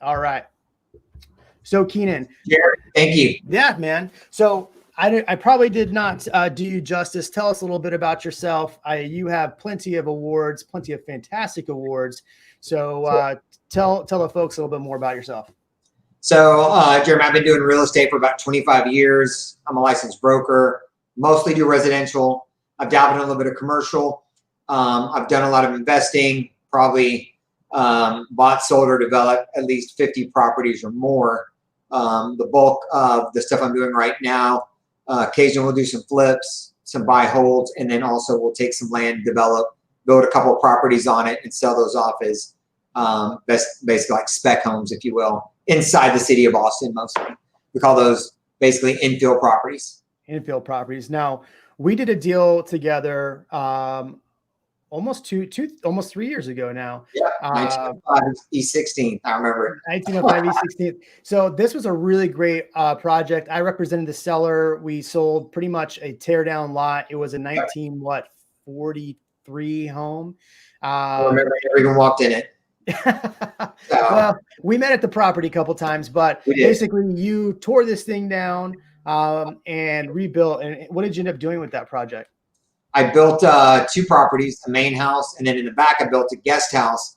All right. So Kinan. Jared, thank you. Yeah, man. So I probably did not do you justice. Tell us a little bit about yourself. You have plenty of awards, plenty of fantastic awards. So tell the folks a little bit more about yourself. So, Jeremy, I've been doing real estate for about 25 years. I'm a licensed broker, mostly do residential. I've dabbled in a little bit of commercial. I've done a lot of investing, probably bought, sold, or developed at least 50 properties or more. The bulk of the stuff I'm doing right now, occasionally we'll do some flips, some buy holds, and then also we'll take some land, develop, build a couple of properties on it, and sell those off as basically like spec homes, if you will, inside the city of Austin mostly. We call those basically infill properties. Infill properties. Now, we did a deal together almost 3 years ago now. Yeah, 1905 East 16th. I remember it. 1905 East 16th. So this was a really great project. I represented the seller. We sold pretty much a tear down lot. It was a 1943 home. I remember I never even walked in it. Well, we met at the property a couple times, but basically you tore this thing down and rebuilt. And what did you end up doing with that project? I built 2 properties, a main house, and then in the back I built a guest house.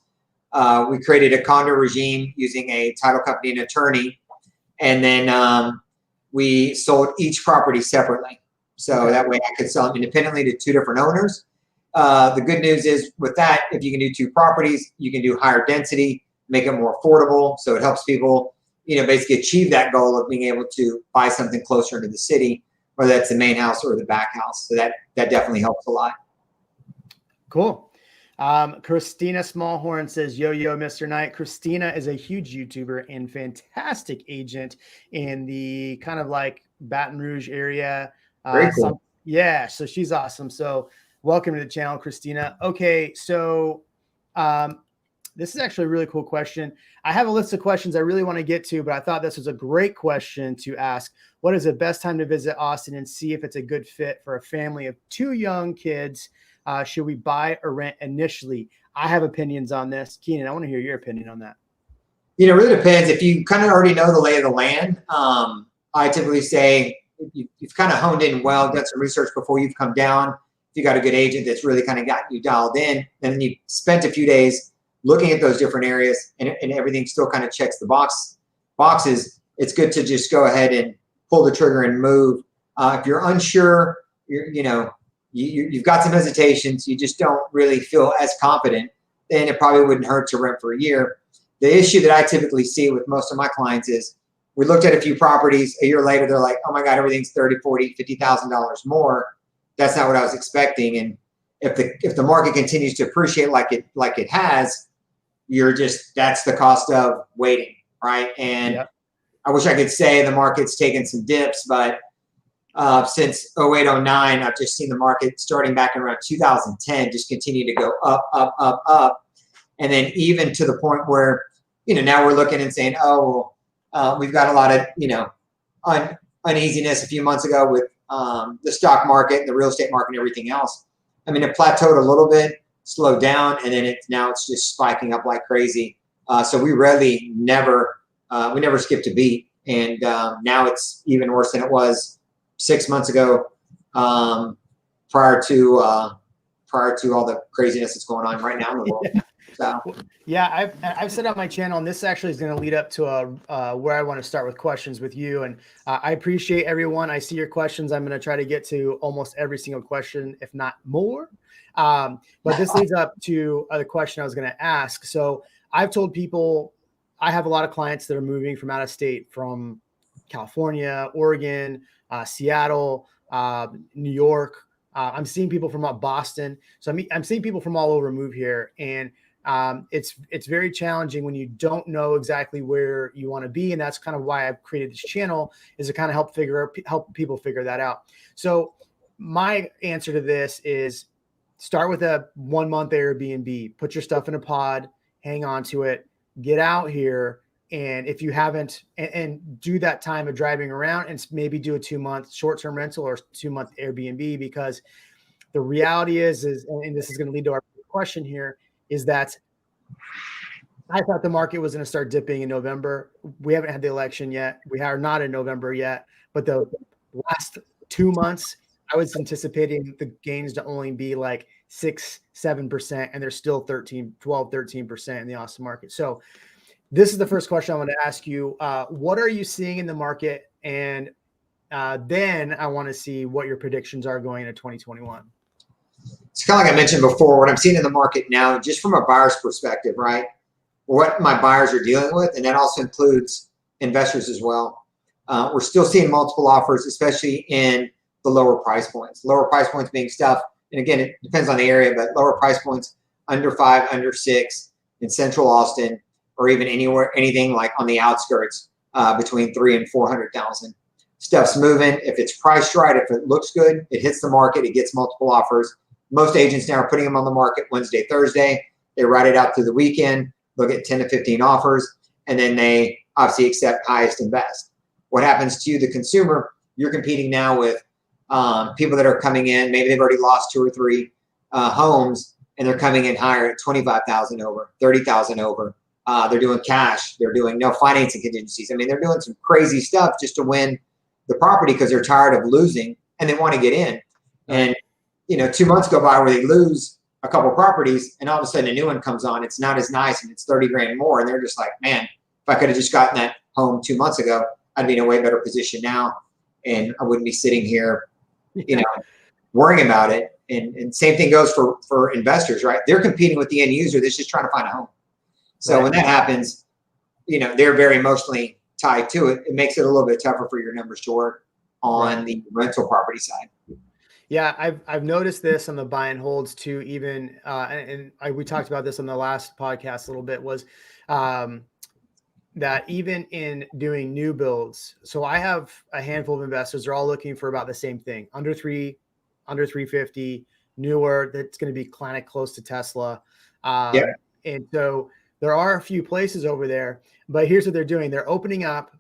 We created a condo regime using a title company and attorney, and then we sold each property separately. So that way I could sell them independently to 2 different owners. The good news is with that, if you can do 2 properties, you can do higher density, make it more affordable. So it helps people, basically achieve that goal of being able to buy something closer into the city, whether that's the main house or the back house. So that definitely helps a lot. Cool. Christina Smallhorn says, yo, Mr. Knight. Christina is a huge YouTuber and fantastic agent in the kind of like Baton Rouge area. Very cool. Yeah, so she's awesome. So welcome to the channel, Christina. Okay, so this is actually a really cool question. I have a list of questions I really want to get to, but I thought this was a great question to ask. What is the best time to visit Austin and see if it's a good fit for a family of 2 young kids? Should we buy or rent initially? I have opinions on this. Kinan, I want to hear your opinion on that. It really depends. If you kind of already know the lay of the land, I typically say you've kind of honed in well, done some research before you've come down. If you got a good agent that's really kind of gotten you dialed in, and then you spent a few days looking at those different areas and everything still kind of checks the boxes, it's good to just go ahead and pull the trigger and move. If you're unsure, you've got some hesitations, you just don't really feel as confident, then it probably wouldn't hurt to rent for a year. The issue that I typically see with most of my clients is we looked at a few properties, a year later, they're like, oh my God, everything's $30,000, $40,000, $50,000 more. That's not what I was expecting. And if the market continues to appreciate like it has, that's the cost of waiting, right? And yep. I wish I could say the market's taken some dips, but since 08, 09, I've just seen the market starting back in around 2010 just continue to go up, up, up, up. And then even to the point where, now we're looking and saying, we've got a lot of, uneasiness a few months ago with the stock market, the real estate market, and everything else. I mean, it plateaued a little bit, slowed down, and then now it's just spiking up like crazy. So we never skipped a beat. And now it's even worse than it was 6 months ago, prior to all the craziness that's going on right now in the world. So yeah, I've set up my channel, and this actually is going to lead up to where I want to start with questions with you. And I appreciate everyone. I see your questions. I'm going to try to get to almost every single question, if not more. But this leads up to the question I was going to ask. So I've told people, I have a lot of clients that are moving from out of state, from California, Oregon, Seattle, New York. I'm seeing people from Boston. So I'm seeing people from all over move here. And it's very challenging when you don't know exactly where you want to be. And that's kind of why I've created this channel, is to kind of help people figure that out. So my answer to this is start with a 1 month Airbnb, put your stuff in a pod, hang on to it, get out here. And if you haven't, and do that time of driving around, and maybe do a 2 month short-term rental or 2 month Airbnb, because the reality is, and this is going to lead to our question here, is that I thought the market was going to start dipping in November. We haven't had the election yet. We are not in November yet, but the last 2 months, I was anticipating the gains to only be like 6-7%, and they're still 13% in the Austin market. So this is the first question I want to ask you. What are you seeing in the market? And then I want to see what your predictions are going into 2021. It's kind of like I mentioned before, what I'm seeing in the market now, just from a buyer's perspective, right? What my buyers are dealing with, and that also includes investors as well. We're still seeing multiple offers, especially in the lower price points. Lower price points being stuff, and again, it depends on the area, but lower price points, under 5, under 6, in central Austin, or even anything like on the outskirts, between 300,000 and 400,000. Stuff's moving. If it's priced right, if it looks good, it hits the market, it gets multiple offers. Most agents now are putting them on the market Wednesday, Thursday. They write it out through the weekend, look at 10 to 15 offers, and then they obviously accept highest and best. What happens to you, the consumer? You're competing now with people that are coming in. Maybe they've already lost 2 or 3 homes, and they're coming in higher at 25,000 over, 30,000 over. They're doing cash. They're doing no financing contingencies. I mean, they're doing some crazy stuff just to win the property because they're tired of losing and they want to get in. And 2 months go by where they lose a couple properties, and all of a sudden a new one comes on. It's not as nice, and it's 30 grand more, and they're just like, man, if I could have just gotten that home 2 months ago, I'd be in a way better position now, and I wouldn't be sitting here, worrying about it. And same thing goes for investors, right? They're competing with the end user that's just trying to find a home. So when that happens, they're very emotionally tied to it. It makes it a little bit tougher for your numbers to work on the rental property side. Yeah, I've noticed this on the buy and holds too. Even we talked about this on the last podcast a little bit. Was that even in doing new builds? So I have a handful of investors. They're all looking for about the same thing: under 350, newer. That's going to be kind of close to Tesla. And so there are a few places over there. But here's what they're doing: they're opening up.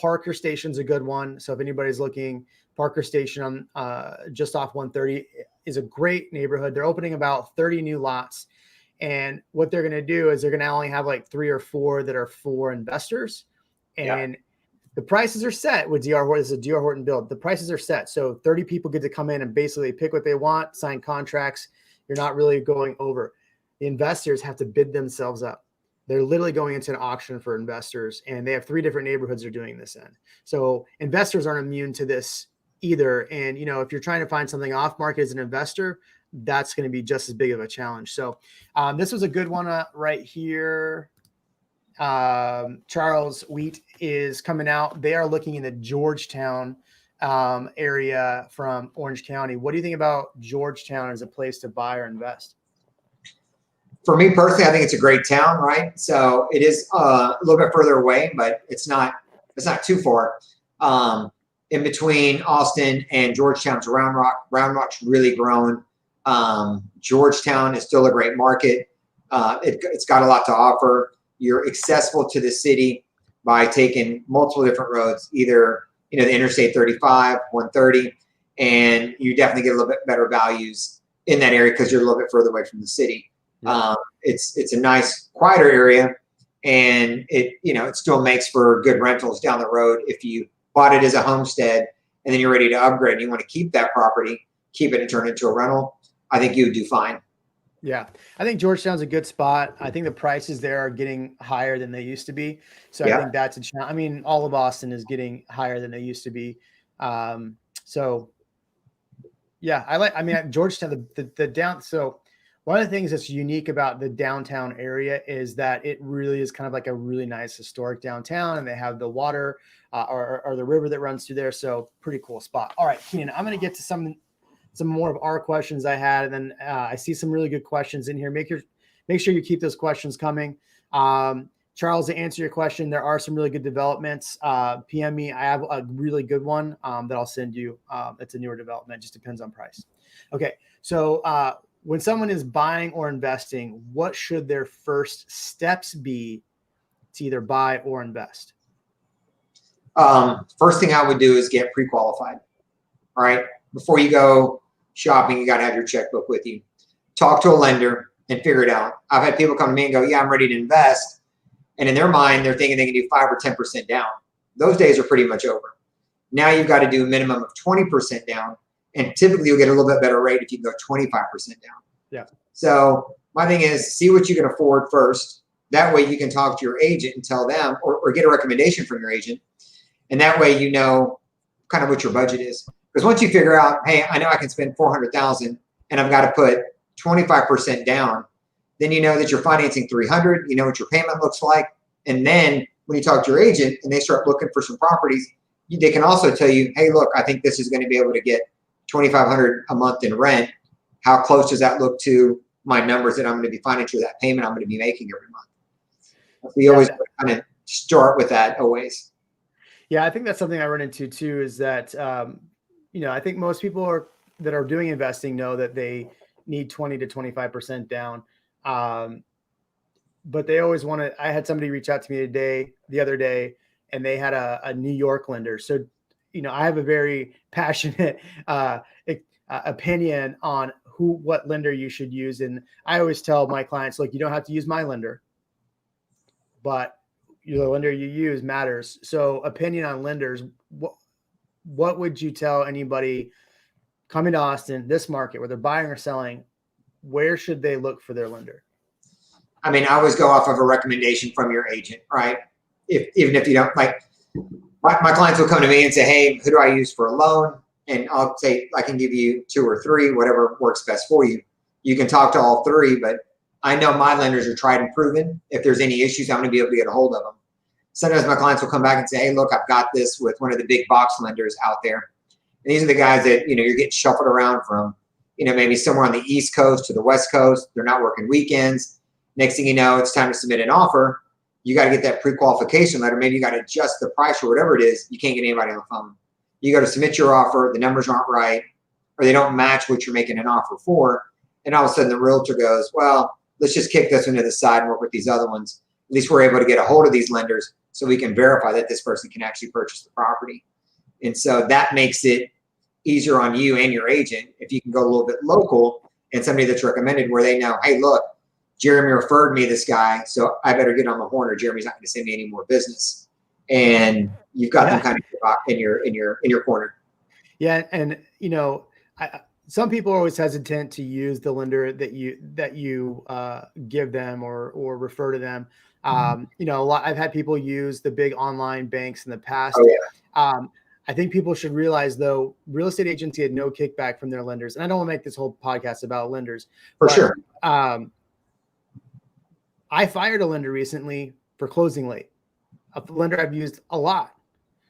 Parker Station's a good one. So if anybody's looking. Parker Station on just off 130 is a great neighborhood. They're opening about 30 new lots. And what they're going to do is they're going to only have like 3 or 4 that are for investors. And the prices are set with D.R. Horton. This is a D.R. Horton build. The prices are set. So 30 people get to come in and basically pick what they want, sign contracts. You're not really going over. The investors have to bid themselves up. They're literally going into an auction for investors. And they have 3 different neighborhoods they're doing this in. So investors aren't immune to this either. And, if you're trying to find something off market as an investor, that's going to be just as big of a challenge. So this was a good one right here. Charles Wheat is coming out. They are looking in the Georgetown area from Orange County. What do you think about Georgetown as a place to buy or invest? For me personally, I think it's a great town, right? So it is a little bit further away, but it's not too far. In between Austin and Georgetown's Round Rock. Round Rock's really grown. Georgetown is still a great market. It's got a lot to offer. You're accessible to the city by taking multiple different roads, either the Interstate 35, 130, and you definitely get a little bit better values in that area because you're a little bit further away from the city. It's a nice, quieter area, and it still makes for good rentals down the road if you bought it as a homestead and then you're ready to upgrade and you want to keep that property, keep it and turn it into a rental. I think you would do fine. Yeah, I think Georgetown's a good spot. I think the prices there are getting higher than they used to be. So I think that's a challenge. I mean, all of Austin is getting higher than they used to be. So yeah, Georgetown, the down. So one of the things that's unique about the downtown area is that it really is kind of like a really nice historic downtown, and they have the water or the river that runs through there. So pretty cool spot. All right, Kinan, I'm going to get to some more of our questions I had, and then I see some really good questions in here. Make sure you keep those questions coming. Charles, to answer your question, there are some really good developments. PM me. I have a really good one that I'll send you. It's a newer development. Just depends on price. Okay, so when someone is buying or investing, what should their first steps be to either buy or invest? First thing I would do is get pre-qualified. All right. Before you go shopping, you got to have your checkbook with you. Talk to a lender and figure it out. I've had people come to me and go, yeah, I'm ready to invest, And in their mind, they're thinking they can do 5 or 10% down. Those days are pretty much over. Now you've got to do a minimum of 20% down. And typically you'll get a little bit better rate if you can go 25% down. Yeah. So my thing is, see what you can afford first. That way you can talk to your agent and tell them, or get a recommendation from your agent. And that way you know kind of what your budget is. Because once you figure out, hey, I know I can spend $400,000 and I've got to put 25% down, then you know that you're financing 300. You know what your payment looks like. And then when you talk to your agent and they start looking for some properties, they can also tell you, hey, look, I think this is going to be able to get $2,500 a month in rent. How close does that look to my numbers that I'm going to be financing, that payment I'm going to be making every month? We always kind of start with that always. Yeah, I think that's something I run into too, is that, I think most people that are doing investing know that they need 20 to 25% down. But they always want to. I had somebody reach out to me the other day, and they had a New York lender. So, I have a very passionate opinion on what lender you should use. And I always tell my clients, look, you don't have to use my lender, but the lender you use matters. So opinion on lenders, what would you tell anybody coming to Austin, this market where they're buying or selling, where should they look for their lender? I mean, I always go off of a recommendation from your agent, right? Even if you don't like, my clients will come to me and say, hey, who do I use for a loan? And I'll say, I can give you 2 or 3, whatever works best for you. You can talk to all 3, but I know my lenders are tried and proven. If there's any issues, I'm going to be able to get a hold of them. Sometimes my clients will come back and say, hey, look, I've got this with one of the big box lenders out there. And these are the guys that, you're getting shuffled around from, maybe somewhere on the East Coast to the West Coast. They're not working weekends. Next thing you know, it's time to submit an offer. You got to get that pre-qualification letter. Maybe you got to adjust the price or whatever it is. You can't get anybody on the phone. You got to submit your offer. The numbers aren't right, or they don't match what you're making an offer for. And all of a sudden the realtor goes, well, let's just kick this one to the side and work with these other ones. At least we're able to get a hold of these lenders so we can verify that this person can actually purchase the property. And so that makes it easier on you and your agent if you can go a little bit local and somebody that's recommended where they know, hey, look, Jeremy referred me this guy, so I better get on the horn or Jeremy's not going to send me any more business. And you've got them kind of in your corner. Yeah, and some people are always hesitant to use the lender that you give them or refer to them. I've had people use the big online banks in the past. Oh, yeah. I think people should realize, though, real estate agency had no kickback from their lenders. And I don't want to make this whole podcast about lenders. For sure. I fired a lender recently for closing late, a lender I've used a lot.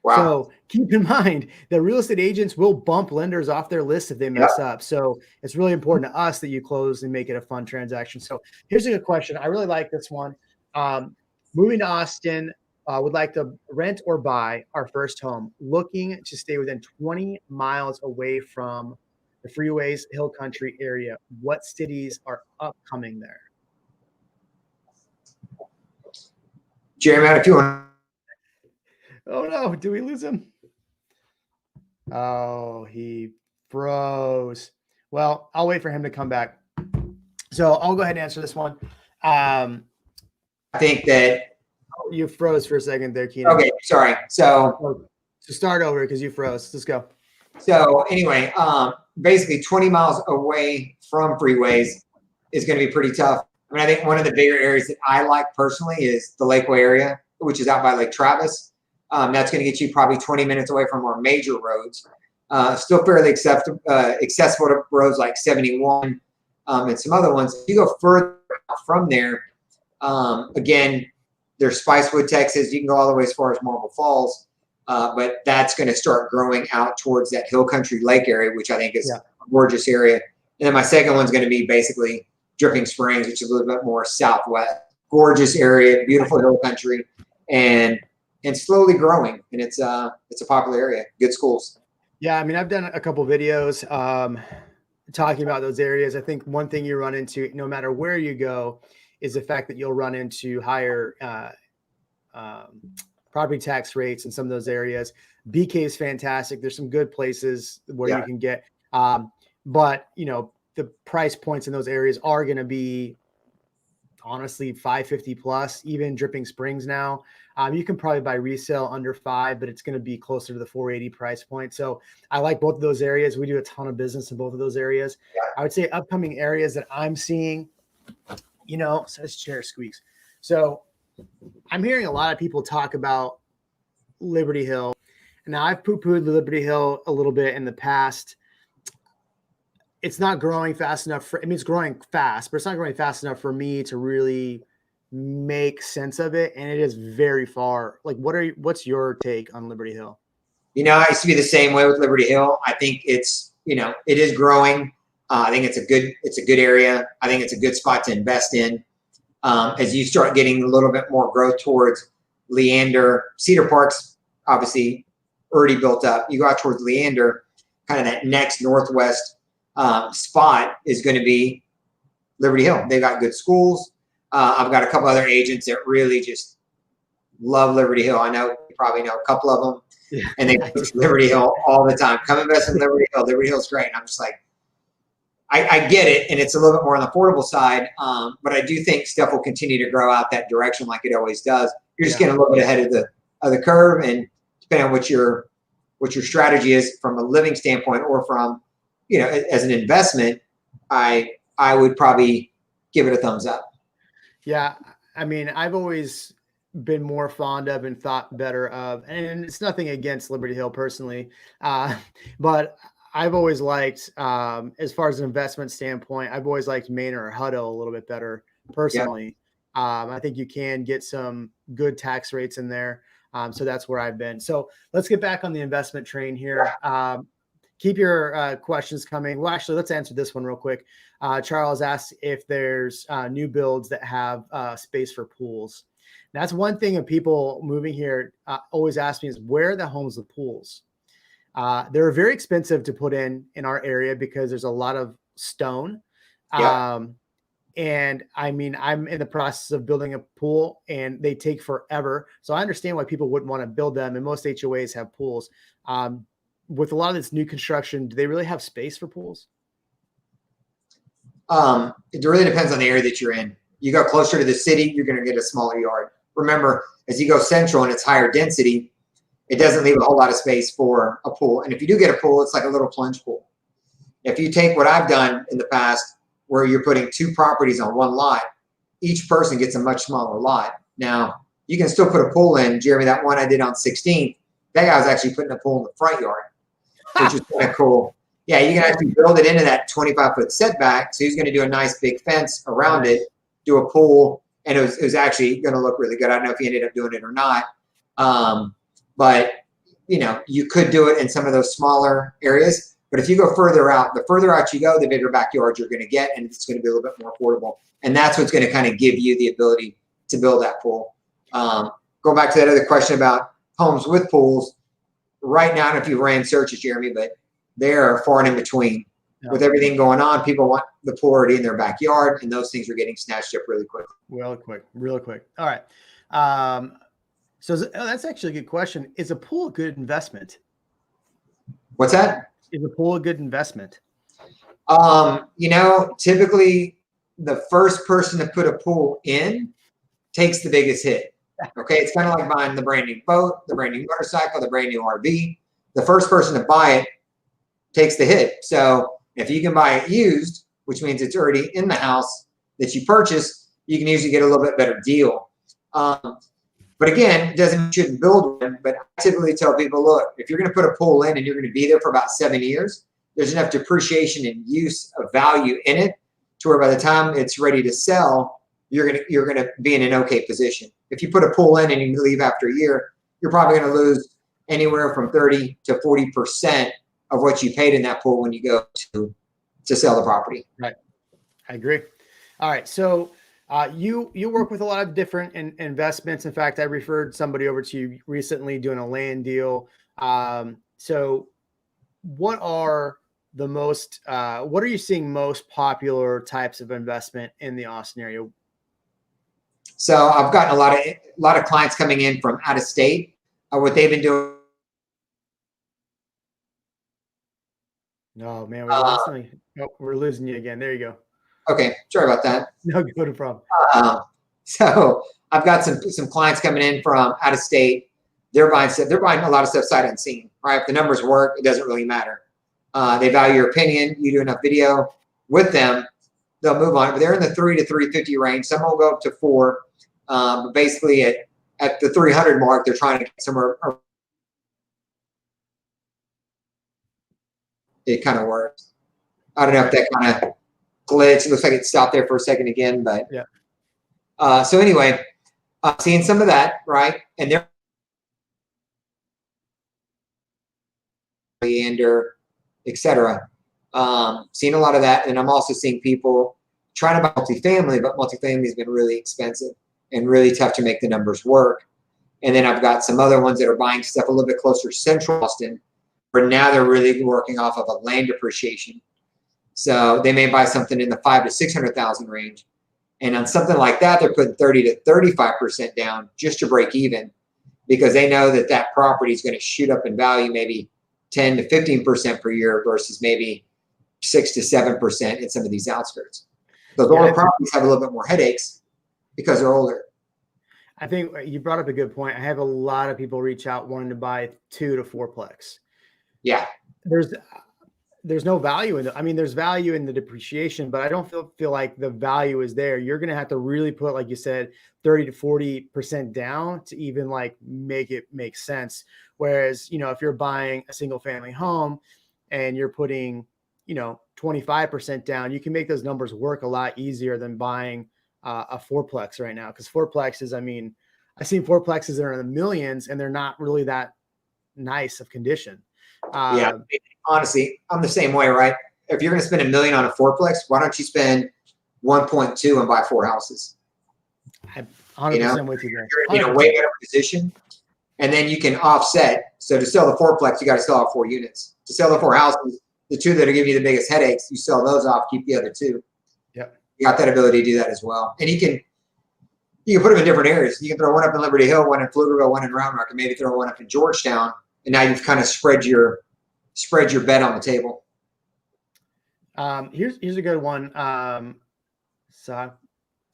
Wow. So keep in mind that real estate agents will bump lenders off their list if they mess up. So it's really important to us that you close and make it a fun transaction. So here's a good question. I really like this one. Moving to Austin, would like to rent or buy our first home, looking to stay within 20 miles away from the freeways, hill country area. What cities are upcoming there? Jeremy, if you want. Oh no, do we lose him? Oh, he froze. Well, I'll wait for him to come back. So I'll go ahead and answer this one. I think that you froze for a second there, Kinan. Okay, sorry. So start over because you froze. Let's go. So anyway, basically 20 miles away from freeways is going to be pretty tough. I mean, I think one of the bigger areas that I like personally is the Lakeway area, which is out by Lake Travis. That's going to get you probably 20 minutes away from our major roads. Still fairly accessible to roads like 71 and some other ones. If you go further from there, again, there's Spicewood, Texas. You can go all the way as far as Marble Falls, but that's going to start growing out towards that hill country lake area, which I think is a gorgeous area. And then my second one's going to be basically Dripping Springs, which is a little bit more southwest. Gorgeous area, beautiful hill country, and slowly growing. And it's a popular area. Good schools. Yeah, I mean, I've done a couple videos talking about those areas. I think one thing you run into, no matter where you go, is the fact that you'll run into higher property tax rates in some of those areas. BK is fantastic. There's some good places where you can get, but the price points in those areas are going to be honestly 550 plus, even Dripping Springs now. You can probably buy resale under 5, but it's going to be closer to the 480 price point. So I like both of those areas. We do a ton of business in both of those areas. I would say upcoming areas that I'm seeing, so this chair squeaks. So I'm hearing a lot of people talk about Liberty Hill. Now I've poo-pooed Liberty Hill a little bit in the past. It's not growing fast enough it's growing fast, but it's not growing fast enough for me to really make sense of it. And it is very far. Like, what's your take on Liberty Hill? I used to be the same way with Liberty Hill. I think it's, it is growing. I think it's a good area. I think it's a good spot to invest in. As you start getting a little bit more growth towards Leander, Cedar Park's obviously already built up. You go out towards Leander, kind of that next northwest spot is going to be Liberty Hill. They've got good schools. I've got a couple other agents that really just love Liberty Hill. I know you probably know a couple of them. Yeah. And they push Liberty Hill all the time. Come invest in Liberty Hill. Liberty Hill's great. And I'm just like, I get it, and it's a little bit more on the affordable side, but I do think stuff will continue to grow out that direction like it always does. You're just getting a little bit ahead of the curve, and depending on what your strategy is from a living standpoint or from, as an investment, I would probably give it a thumbs up. Yeah, I mean, I've always been more fond of and thought better of, and it's nothing against Liberty Hill personally, but I've always liked, as far as an investment standpoint, I've always liked Manor or Hutto a little bit better personally. Yeah. I think you can get some good tax rates in there. So that's where I've been. So let's get back on the investment train here. Keep your questions coming. Well, actually, let's answer this one real quick. Charles asked if there's new builds that have space for pools. That's one thing of people moving here always ask me is, where are the homes with pools? They're very expensive to put in our area because there's a lot of stone. Yeah. And I mean, I'm in the process of building a pool and they take forever. So I understand why people wouldn't want to build them. And most HOAs have pools. With a lot of this new construction, do they really have space for pools? It really depends on the area that you're in. You go closer to the city, you're going to get a smaller yard. Remember, as you go central and it's higher density, it doesn't leave a whole lot of space for a pool. And if you do get a pool, it's like a little plunge pool. If you take what I've done in the past, where you're putting 2 properties on one lot, each person gets a much smaller lot. Now, you can still put a pool in. Jeremy, that one I did on 16th, that guy was actually putting a pool in the front yard, which is kind of cool. Yeah, you can actually build it into that 25-foot setback. So he's going to do a nice big fence around it, do a pool, and it was actually going to look really good. I don't know if he ended up doing it or not. But, you could do it in some of those smaller areas. But if you go further out, the further out you go, the bigger backyard you're going to get, and it's going to be a little bit more affordable. And that's what's going to kind of give you the ability to build that pool. Going back to that other question about homes with pools, right now, I don't know if you ran searches, Jeremy, but they're far and in between. Yeah. With everything going on, people want the pool already in their backyard, and those things are getting snatched up really quick. Real quick. All right. So that's actually a good question. Is a pool a good investment? What's that? Is a pool a good investment? Typically the first person to put a pool in takes the biggest hit. Okay. It's kind of like buying the brand new boat, the brand new motorcycle, the brand new RV. The first person to buy it takes the hit. So if you can buy it used, which means it's already in the house that you purchased, you can usually get a little bit better deal. But again, it doesn't mean you shouldn't build one. But I typically tell people, look, if you're going to put a pool in and you're going to be there for about 7 years, there's enough depreciation and use of value in it to where by the time it's ready to sell, you're going to be in an okay position. If you put a pool in and you leave after a year, you're probably going to lose anywhere from 30 to 40% of what you paid in that pool when you go to sell the property. Right. I agree. All right. So you work with a lot of different investments. In fact, I referred somebody over to you recently doing a land deal. So what are you seeing most popular types of investment in the Austin area? So I've gotten a lot of clients coming in from out of state. What they've been doing. Oh man, we're losing you again. There you go. Okay, sorry about that. No, go to problem. So I've got some clients coming in from out of state. They're buying stuff. They're buying a lot of stuff sight unseen. Right? If the numbers work, it doesn't really matter. They value your opinion. You do enough video with them, they'll move on. But they're in the 3 to 350 range. Some will go up to 4. But basically, at the 300 mark, they're trying to get somewhere. It kind of works. I don't know if that kind of glitch. It looks like it stopped there for a second again, but yeah. So anyway, seeing some of that, right? And they're Leander, etc. Seeing a lot of that, and I'm also seeing people trying to buy multifamily, but multifamily has been really expensive and really tough to make the numbers work. And then I've got some other ones that are buying stuff a little bit closer to Central Austin, where now they're really working off of a land appreciation. So they may buy something in the 500,000 to 600,000 range, and on something like that, they're putting 30 to 35% down just to break even, because they know that that property is going to shoot up in value, maybe 10 to 15% per year versus maybe 6 to 7% in some of these outskirts. Those older properties have a little bit more headaches because they're older. I think you brought up a good point. I have a lot of people reach out wanting to buy 2 to 4plex. Yeah. There's no value in it. I mean, there's value in the depreciation, but I don't feel like the value is there. You're going to have to really put, like you said, 30 to 40% down to even like make it make sense. Whereas, if you're buying a single family home and you're putting, 25% down, you can make those numbers work a lot easier than buying a 4plex right now. Because 4plexes, I've seen 4plexes that are in the millions and they're not really that nice of condition. Yeah, honestly, I'm the same way, right? If you're going to spend $1 million on a 4plex, why don't you spend 1.2 and buy 4 houses? I'm 100% with you there. You're in a way better position, and then you can offset. So to sell the 4plex, you got to sell off 4 units. To sell the 4 houses, the 2 that are giving you the biggest headaches, you sell those off, keep the other 2. Yep. You got that ability to do that as well, and you can put them in different areas. You can throw one up in Liberty Hill, one in Pflugerville, one in Round Rock, and maybe throw one up in Georgetown. And now you've kind of spread your bet on the table. Here's a good one.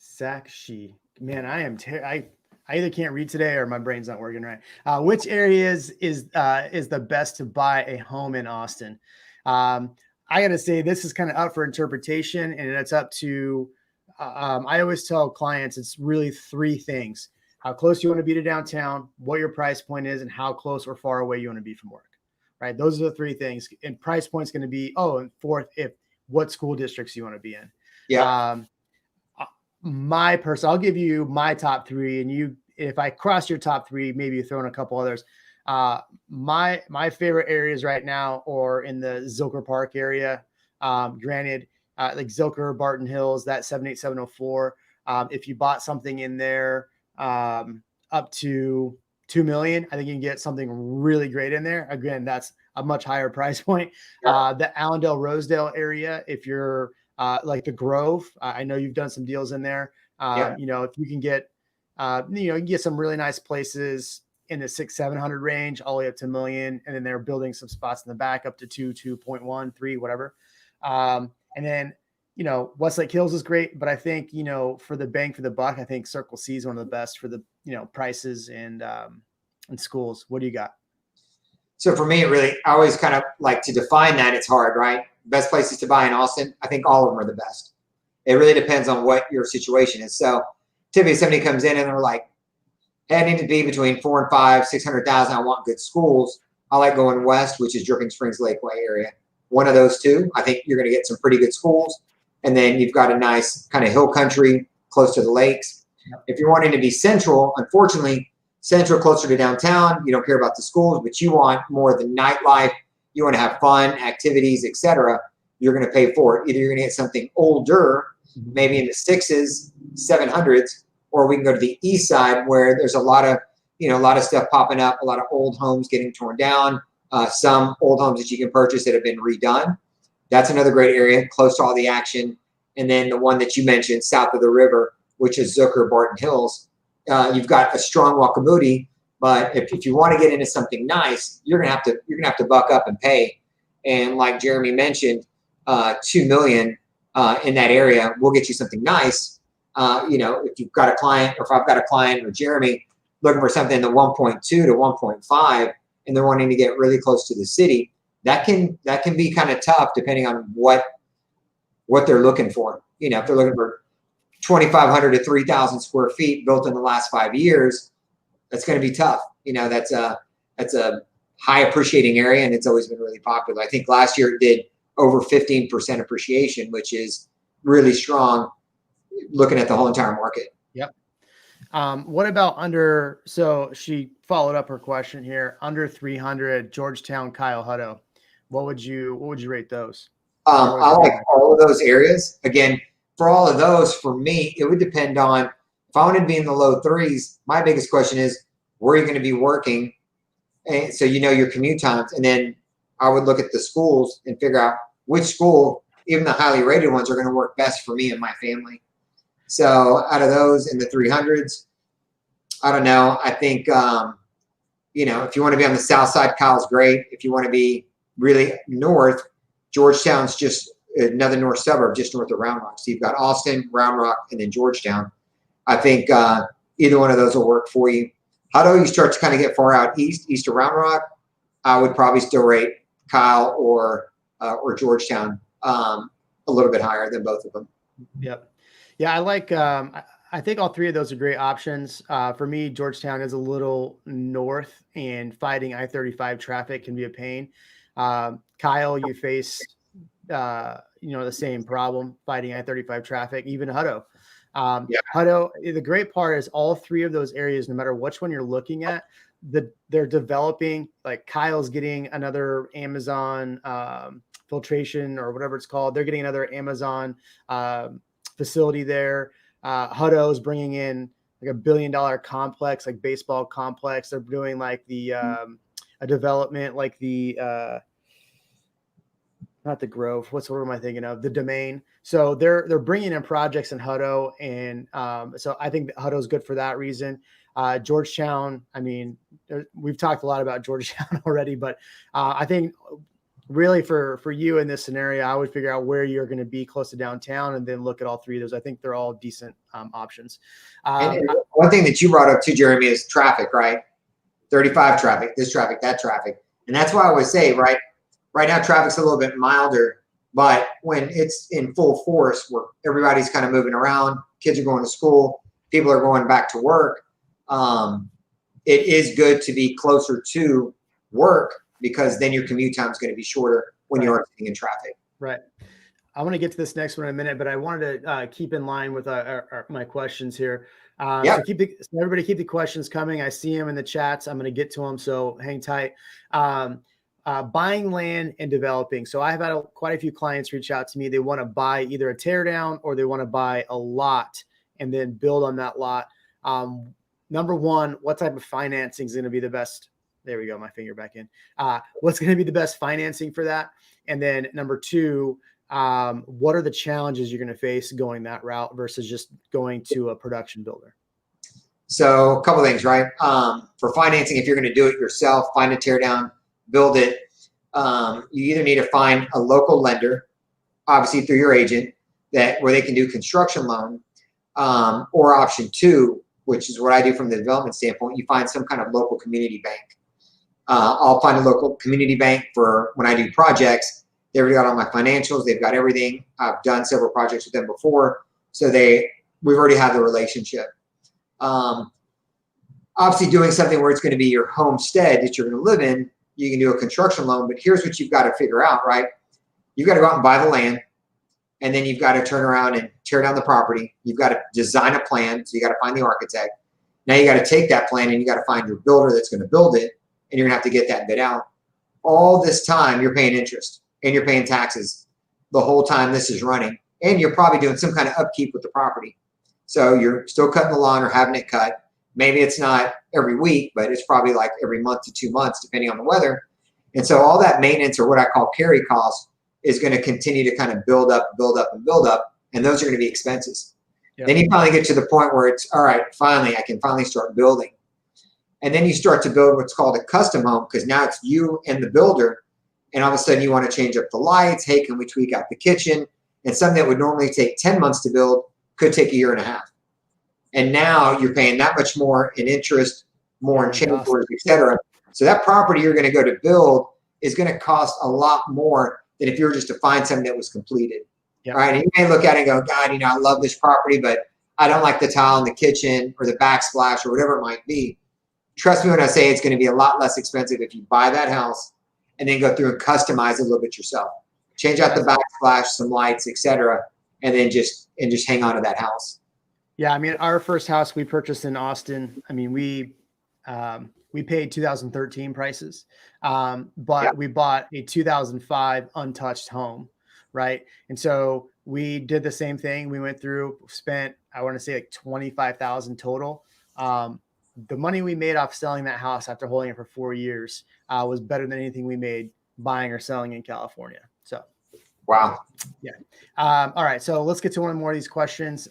Sakshi. Man, I either can't read today or my brain's not working right. Which areas is the best to buy a home in Austin? I got to say this is kind of up for interpretation, and it's up to. I always tell clients it's really 3 things: how close you want to be to downtown, what your price point is, and how close or far away you want to be from work. Right? Those are the 3 things. And price point is going to be, and fourth, what school districts you want to be in. Yeah. I'll give you my top 3, and if I cross your top 3, maybe you throw in a couple others. My favorite areas right now are in the Zilker Park area. Granted, like Zilker, Barton Hills, that 78704. If you bought something in there, up to $2 million, I think you can get something really great in there. Again, that's a much higher price point. The Allendale, Rosedale area, if you're like the Grove, I know you've done some deals in there. If you can get, you can get some really nice places in the 600-700 range, all the way up to $1 million, and then they're building some spots in the back up to 2.1, 3, whatever. And then Westlake Hills is great, but I think, for the bang for the buck, I think Circle C is one of the best for the, prices and schools. What do you got? So for me, I always kind of like to define that. It's hard, right? Best places to buy in Austin, I think all of them are the best. It really depends on what your situation is. So typically somebody comes in and they're like, hey, I need to be between 4 and 5, 600,000. I want good schools. I like going west, which is Dripping Springs, Lakeway area. One of those 2, I think you're going to get some pretty good schools. And then you've got a nice kind of hill country close to the lakes. If you're wanting to be central, unfortunately, central closer to downtown, you don't care about the schools, but you want more of the nightlife. You want to have fun, activities, etc. You're going to pay for it. Either you're going to get something older, maybe in the 600s, 700s, or we can go to the east side where there's a lot of stuff popping up, a lot of old homes getting torn down, some old homes that you can purchase that have been redone. That's another great area, close to all the action. And then the one that you mentioned, south of the river, which is Zucker, Barton Hills. You've got a strong walkability, but if you want to get into something nice, you're gonna have to buck up and pay. And like Jeremy mentioned, $2 million. in that area, we'll get you something nice. If you've got a client, or if I've got a client or Jeremy looking for something in the 1.2 to 1.5, and they're wanting to get really close to the city, that can be kind of tough depending on what they're looking for. If they're looking for 2,500 to 3,000 square feet built in the last 5 years, that's going to be tough. That's a high appreciating area, and it's always been really popular. I think last year it did over 15% appreciation, which is really strong looking at the whole entire market. Yep. What about so she followed up her question here, under 300, Georgetown, Kyle, Hutto. What would you rate those? I like all of those areas. Again, for all of those, for me, it would depend on, if I wanted to be in the low threes, my biggest question is, where are you going to be working? And so your commute times. And then I would look at the schools and figure out which school, even the highly rated ones, are going to work best for me and my family. So out of those in the 300s, I don't know. I think, if you want to be on the south side, Kyle's great. If you want to be really north, Georgetown's just another north suburb, just north of Round Rock. So you've got Austin, Round Rock, and then Georgetown. I think either one of those will work for you. How do you start to kind of get far out east of Round Rock? I would probably still rate Kyle or Georgetown a little bit higher than both of them. Yep. Yeah, I like. I think all three of those are great options. For me, Georgetown is a little north, and fighting I-35 traffic can be a pain. Kyle, you face the same problem, fighting I-35 traffic. Even Hutto. Hutto. The great part is all three of those areas, no matter which one you're looking at, they're developing. Like Kyle's getting another Amazon filtration or whatever it's called. They're getting another Amazon facility there. Hutto's bringing in like $1 billion complex, like baseball complex. They're doing like the a development like the not the Grove. What am I thinking of? The Domain. So they're bringing in projects in Hutto, and so I think Hutto's good for that reason. Georgetown. I mean, we've talked a lot about Georgetown already, but I think really for you in this scenario, I would figure out where you're going to be close to downtown and then look at all three of those. I think they're all decent options. And one thing that you brought up too, Jeremy, is traffic, right? 35 traffic, this traffic, that traffic. And that's why I always say, right now traffic's a little bit milder, but when it's in full force where everybody's kind of moving around, kids are going to school, people are going back to work, it is good to be closer to work, because then your commute time is going to be shorter when you aren't sitting in traffic. Right. I want to get to this next one in a minute, but I wanted to keep in line with my questions here. So everybody keep the questions coming. I see them in the chats. I'm going to get to them, so hang tight. Buying land and developing. So I have had quite a few clients reach out to me. They want to buy either a teardown or they want to buy a lot and then build on that lot. Number one, what type of financing is going to be the best? There we go. My finger back in. What's going to be the best financing for that? And then number two, what are the challenges you're going to face going that route versus just going to a production builder? So a couple of things, right? For financing, if you're going to do it yourself, find a teardown, build it. You either need to find a local lender, obviously through your agent, where they can do construction loan, or option two, which is what I do from the development standpoint. You find some kind of local community bank. I'll find a local community bank for when I do projects. They've already got all my financials. They've got everything. I've done several projects with them before. So we've already had the relationship. Obviously doing something where it's going to be your homestead that you're going to live in, you can do a construction loan, but here's what you've got to figure out, right? You've got to go out and buy the land, and then you've got to turn around and tear down the property. You've got to design a plan. So you got to find the architect. Now you got to take that plan and you got to find your builder that's going to build it, and you're going to have to get that bid out. All this time you're paying interest and you're paying taxes the whole time this is running, and you're probably doing some kind of upkeep with the property. So you're still cutting the lawn or having it cut. Maybe it's not every week, but it's probably like every month to 2 months, depending on the weather. And so all that maintenance, or what I call carry costs, is going to continue to kind of build up, and those are going to be expenses. Yep. Then you finally get to the point where it's, all right, finally, I can finally start building. And then you start to build what's called a custom home, because now it's you and the builder, and all of a sudden you want to change up the lights. Hey, can we tweak out the kitchen? And something that would normally take 10 months to build could take a year and a half. And now you're paying that much more in interest, more in change orders, et cetera. So that property you're going to go to build is going to cost a lot more than if you were just to find something that was completed. Yep. Right. And you may look at it and go, God, I love this property, but I don't like the tile in the kitchen or the backsplash or whatever it might be. Trust me when I say it's going to be a lot less expensive if you buy that house and then go through and customize it a little bit yourself. Change out the backsplash, some lights, et cetera, and then just hang on to that house. Yeah, I mean, our first house we purchased in Austin, I mean, we paid 2013 prices, but we bought a 2005 untouched home, right? And so we did the same thing. We went through, spent, I want to say like 25,000 total. The money we made off selling that house after holding it for 4 years was better than anything we made buying or selling in California. So, wow. Yeah. All right. So let's get to one more of these questions.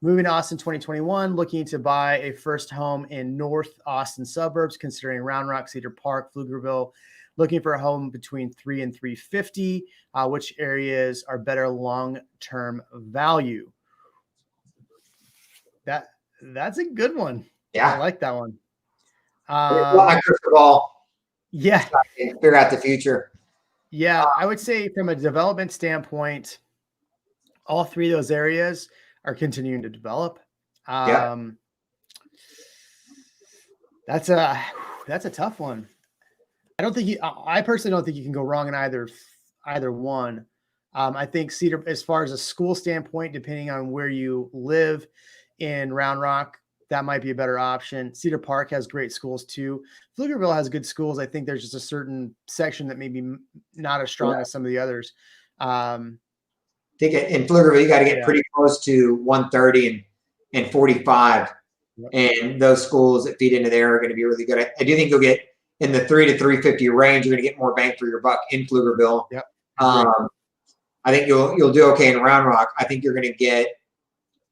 Moving to Austin 2021, looking to buy a first home in North Austin suburbs, considering Round Rock, Cedar Park, Pflugerville, looking for a home between 3 and 350. Which areas are better long-term value? That's a good one. Yeah. I like that one. My crystal ball. Yeah. Figure out the future. Yeah. I would say from a development standpoint, all three of those areas are continuing to develop. That's a tough one. I personally don't think you can go wrong in either one. I think Cedar, as far as a school standpoint, depending on where you live in Round Rock, that might be a better option. Cedar Park has great schools too. Pflugerville has good schools. I think there's just a certain section that maybe not as strong as some of the others. I think in Pflugerville, you got to get pretty close to 130 and 45. Yep. And those schools that feed into there are going to be really good. I do think you'll get in the 3 to 350 range. You're going to get more bang for your buck in Pflugerville. Yep. I think you'll do okay in Round Rock. I think you're going to get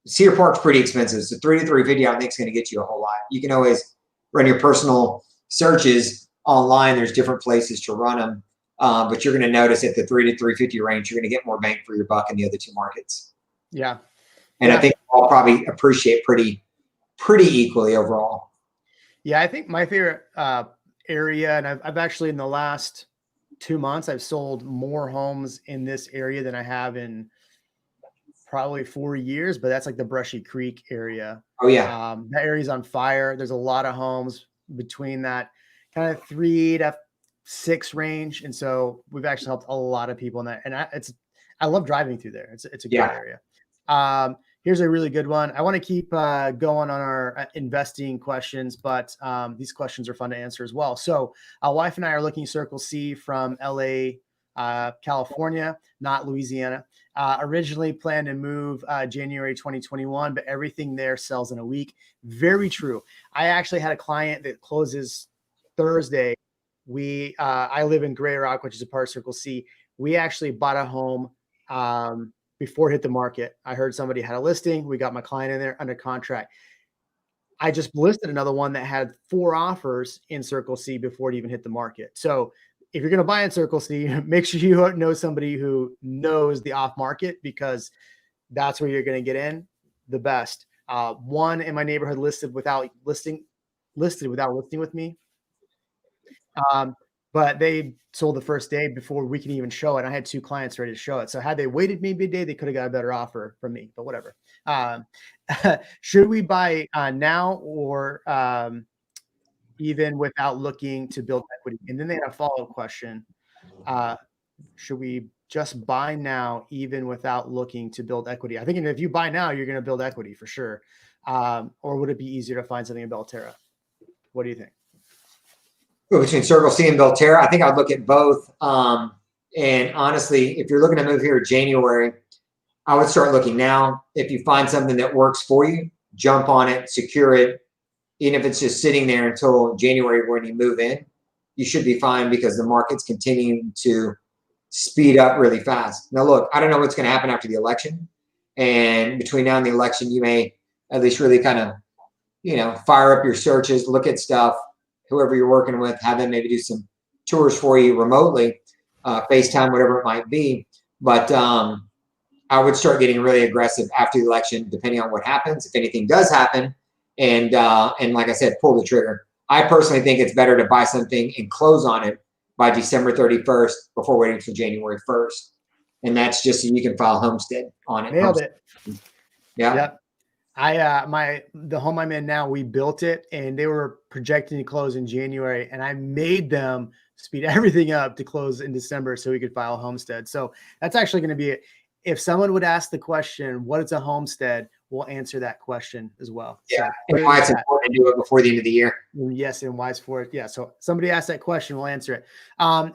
Cedar Park's pretty expensive. So 3 to 350, I think is going to get you a whole lot. You can always run your personal searches online. There's different places to run them. But you're going to notice at the 3 to 350 range, you're going to get more bang for your buck in the other two markets. Yeah. And I think I'll probably appreciate pretty equally overall. Yeah. I think my favorite area, and I've actually in the last 2 months, I've sold more homes in this area than I have in probably 4 years, but that's like the Brushy Creek area. Oh yeah. That area's on fire. There's a lot of homes between that kind of 3 to 6 range. And so we've actually helped a lot of people in that. And I love driving through there. It's a good area. Here's a really good one. I want to keep going on our investing questions, but these questions are fun to answer as well. So our wife and I are looking Circle C from LA, California, not Louisiana. Originally planned to move January 2021, but everything there sells in a week. Very true. I actually had a client that closes Thursday. I live in Gray Rock, which is a part of Circle C. We actually bought a home before it hit the market. I heard somebody had a listing. We got my client in there under contract. I just listed another one that had 4 offers in Circle C before it even hit the market. So if you're going to buy in Circle C, make sure you know somebody who knows the off market, because that's where you're going to get in the best. One in my neighborhood listed without listing with me. But they sold the first day before we can even show it. I had 2 clients ready to show it. So had they waited maybe a day, they could have got a better offer from me, but whatever. Should we buy now or even without looking to build equity? And then they had a follow-up question. Should we just buy now, even without looking to build equity? I think if you buy now, you're going to build equity for sure. Or would it be easier to find something in Belterra? What do you think? Between Circle C and Belterra, I think I'd look at both. And honestly, if you're looking to move here in January, I would start looking now. If you find something that works for you, jump on it, secure it. Even if it's just sitting there until January when you move in, you should be fine, because the market's continuing to speed up really fast. Now, look, I don't know what's going to happen after the election. And between now and the election, you may at least really kind of, fire up your searches, look at stuff, whoever you're working with, have them maybe do some tours for you remotely, FaceTime, whatever it might be. But I would start getting really aggressive after the election, depending on what happens. If anything does happen, and like I said, pull the trigger. I personally think it's better to buy something and close on it by December 31st before waiting until January 1st. And that's just so you can file homestead on it. Nailed it. Yeah. Yep. The home I'm in now, we built it and they were projecting to close in January, and I made them speed everything up to close in December so we could file homestead. So that's actually going to be it. If someone would ask the question, what is a homestead? We'll answer that question as well. Yeah. So, and why it's important to do it before the end of the year. Yes. And why it's for it. Yeah. So somebody asked that question, we'll answer it.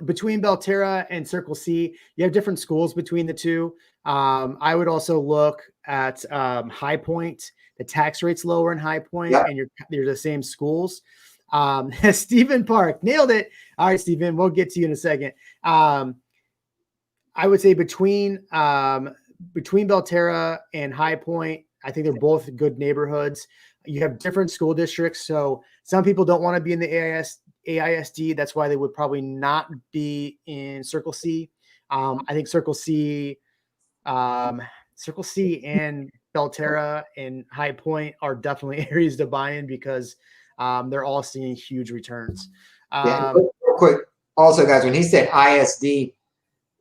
Between Belterra and Circle C, you have different schools between the two. I would also look at High Point. The tax rate's lower in High Point, Yep. and you're the same schools. Stephen Park, nailed it. All right, Stephen, we'll get to you in a second. I would say between Belterra and High Point, I think they're both good neighborhoods. You have different school districts, so some people don't want to be in the AISD. That's why they would probably not be in Circle C. I think Circle C and Belterra and High Point are definitely areas to buy in because they're all seeing huge returns. Yeah, real quick. Also, guys, when he said ISD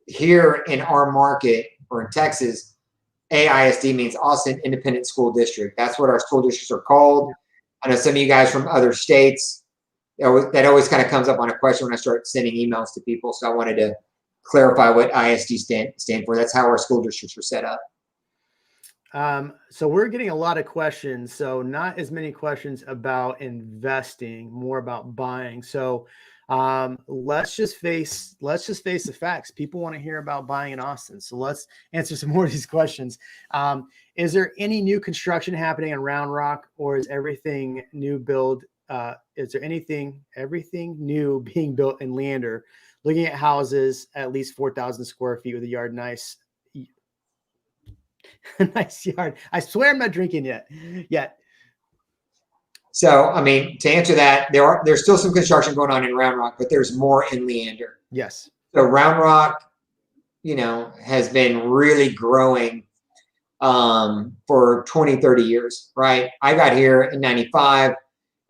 here in our market or in Texas, AISD means Austin Independent School District. That's what our school districts are called. I know some of you guys from other states, that always kind of comes up on a question when I start sending emails to people. So I wanted to clarify what ISD stand for. That's how our school districts are set up. So we're getting a lot of questions. So not as many questions about investing, more about buying. So let's just face the facts. People want to hear about buying in Austin. So let's answer some more of these questions. Is there any new construction happening in Round Rock, or is everything new build? Is there everything new being built in Leander? Looking at houses at least 4,000 square feet with a yard, nice yard. I swear I'm not drinking yet. So, I mean, to answer that, there's still some construction going on in Round Rock, but there's more in Leander. Yes. So Round Rock, has been really growing for 20, 30 years, right? I got here in 95.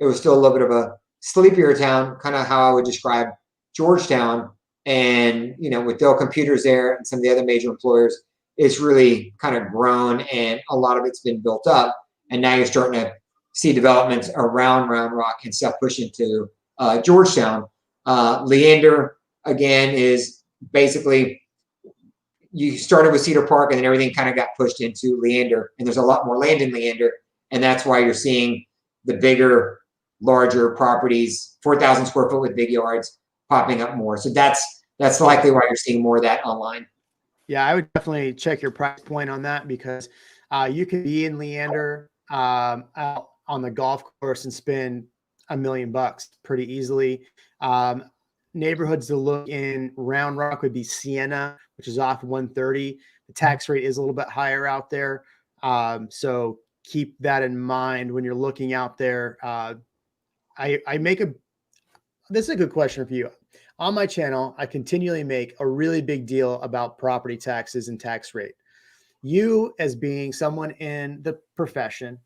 It was still a little bit of a sleepier town, kind of how I would describe Georgetown. And, with Dell Computers there and some of the other major employers, it's really kind of grown and a lot of it's been built up. And now you're starting to see developments around Round Rock and stuff push into Georgetown. Leander, again, is basically, you started with Cedar Park and then everything kind of got pushed into Leander. And there's a lot more land in Leander. And that's why you're seeing the bigger, larger properties, 4,000 square foot with big yards popping up more. So that's likely why you're seeing more of that online. Yeah, I would definitely check your price point on that because you could be in Leander out on the golf course and spend $1 million pretty easily. Neighborhoods to look in Round Rock would be Sienna, which is off 130. The tax rate is a little bit higher out there. So keep that in mind when you're looking out there. This is a good question for you. On my channel, I continually make a really big deal about property taxes and tax rate. You, as being someone in the profession,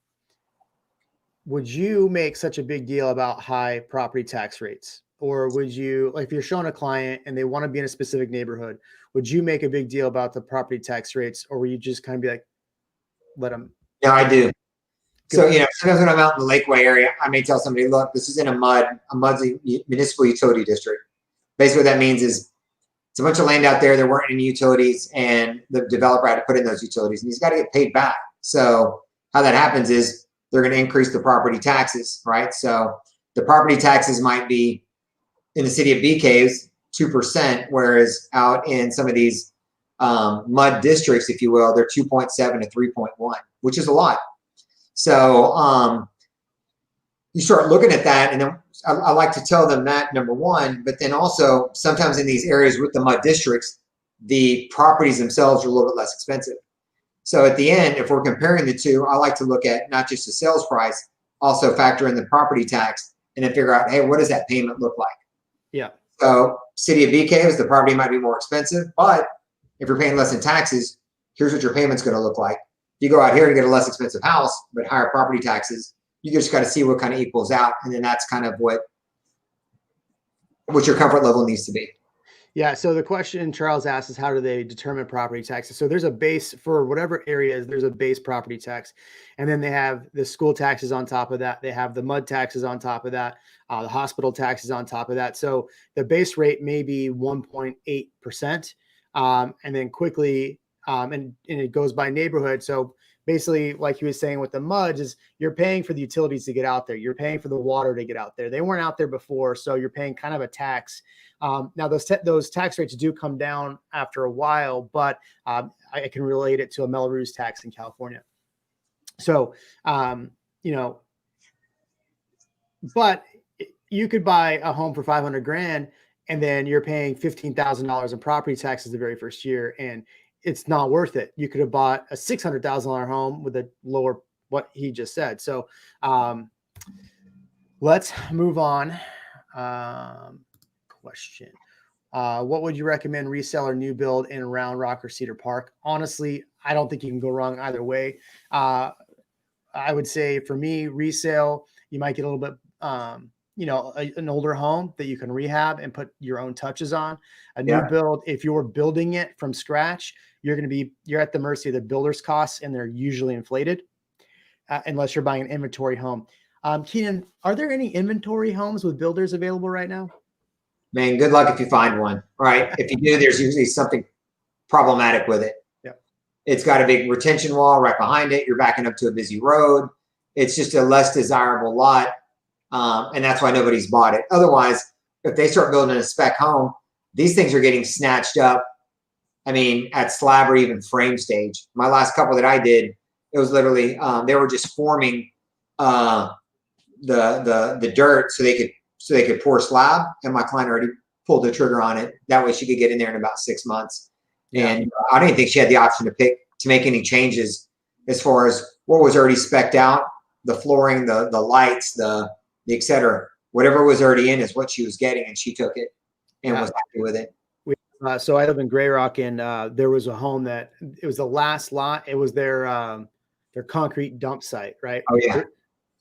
would you make such a big deal about high property tax rates? Or would you, like if you're showing a client and they want to be in a specific neighborhood, would you make a big deal about the property tax rates? Or will you just kind of be like, let them? Yeah, I do. So, sometimes when I'm out in the Lakeway area, I may tell somebody, look, this is in a MUD's municipal utility district. Basically what that means is it's a bunch of land out there. There weren't any utilities and the developer had to put in those utilities and he's got to get paid back. So how that happens is they're going to increase the property taxes, right? So the property taxes might be in the city of Bee Caves, 2%, whereas out in some of these MUD districts, if you will, they're 2.7 to 3.1, which is a lot. So you start looking at that, and then I like to tell them that, number one, but then also sometimes in these areas with the MUD districts, the properties themselves are a little bit less expensive. So at the end, if we're comparing the two, I like to look at not just the sales price, also factor in the property tax, and then figure out, hey, what does that payment look like? Yeah. So city of Bee Caves, the property might be more expensive, but if you're paying less in taxes, Here's what your payment's going to look like. If you go out here and get a less expensive house, but higher property taxes, you just got to see what kind of equals out. And then that's kind of what your comfort level needs to be. Yeah. So the question Charles asks is, how do they determine property taxes? So there's a base for whatever areas, there's a base property tax. And then they have the school taxes on top of that. They have the mud taxes on top of that, the hospital taxes on top of that. So the base rate may be 1.8%. And then quickly, and it goes by neighborhood. So basically, like he was saying with the MUDs, is you're paying for the utilities to get out there. You're paying for the water to get out there. They weren't out there before, so you're paying kind of a tax. Now, those tax rates do come down after a while, but I can relate it to a Melrose tax in California. So, but you could buy a home for $500,000, and then you're paying $15,000 in property taxes the very first year, and it's not worth it. You could have bought a $600,000 home with a lower, what he just said. So let's move on. Question. What would you recommend, resale or new build in Round Rock or Cedar Park? Honestly, I don't think you can go wrong either way. I would say for me, resale, you might get a little bit, an older home that you can rehab and put your own touches on. A new build, if you're building it from scratch, you're at the mercy of the builder's costs, and they're usually inflated unless you're buying an inventory home. Kinan, are there any inventory homes with builders available right now? Man, good luck if you find one. Right? If you do, there's usually something problematic with it. Yeah. It's got a big retention wall right behind it. You're backing up to a busy road. It's just a less desirable lot. And that's why nobody's bought it. Otherwise, if they start building a spec home, these things are getting snatched up. I mean, at slab or even frame stage. My last couple that I did, it was literally, they were just forming the dirt so they could pour slab, and my client already pulled the trigger on it. That way she could get in there in about 6 months. Yeah. And I didn't think she had the option to make any changes as far as what was already spec'd out, the flooring, the lights, the et cetera. Whatever was already in is what she was getting, and she took it and was happy with it. So I live in Gray Rock, and there was a home that it was the last lot. It was their concrete dump site, right? Oh yeah.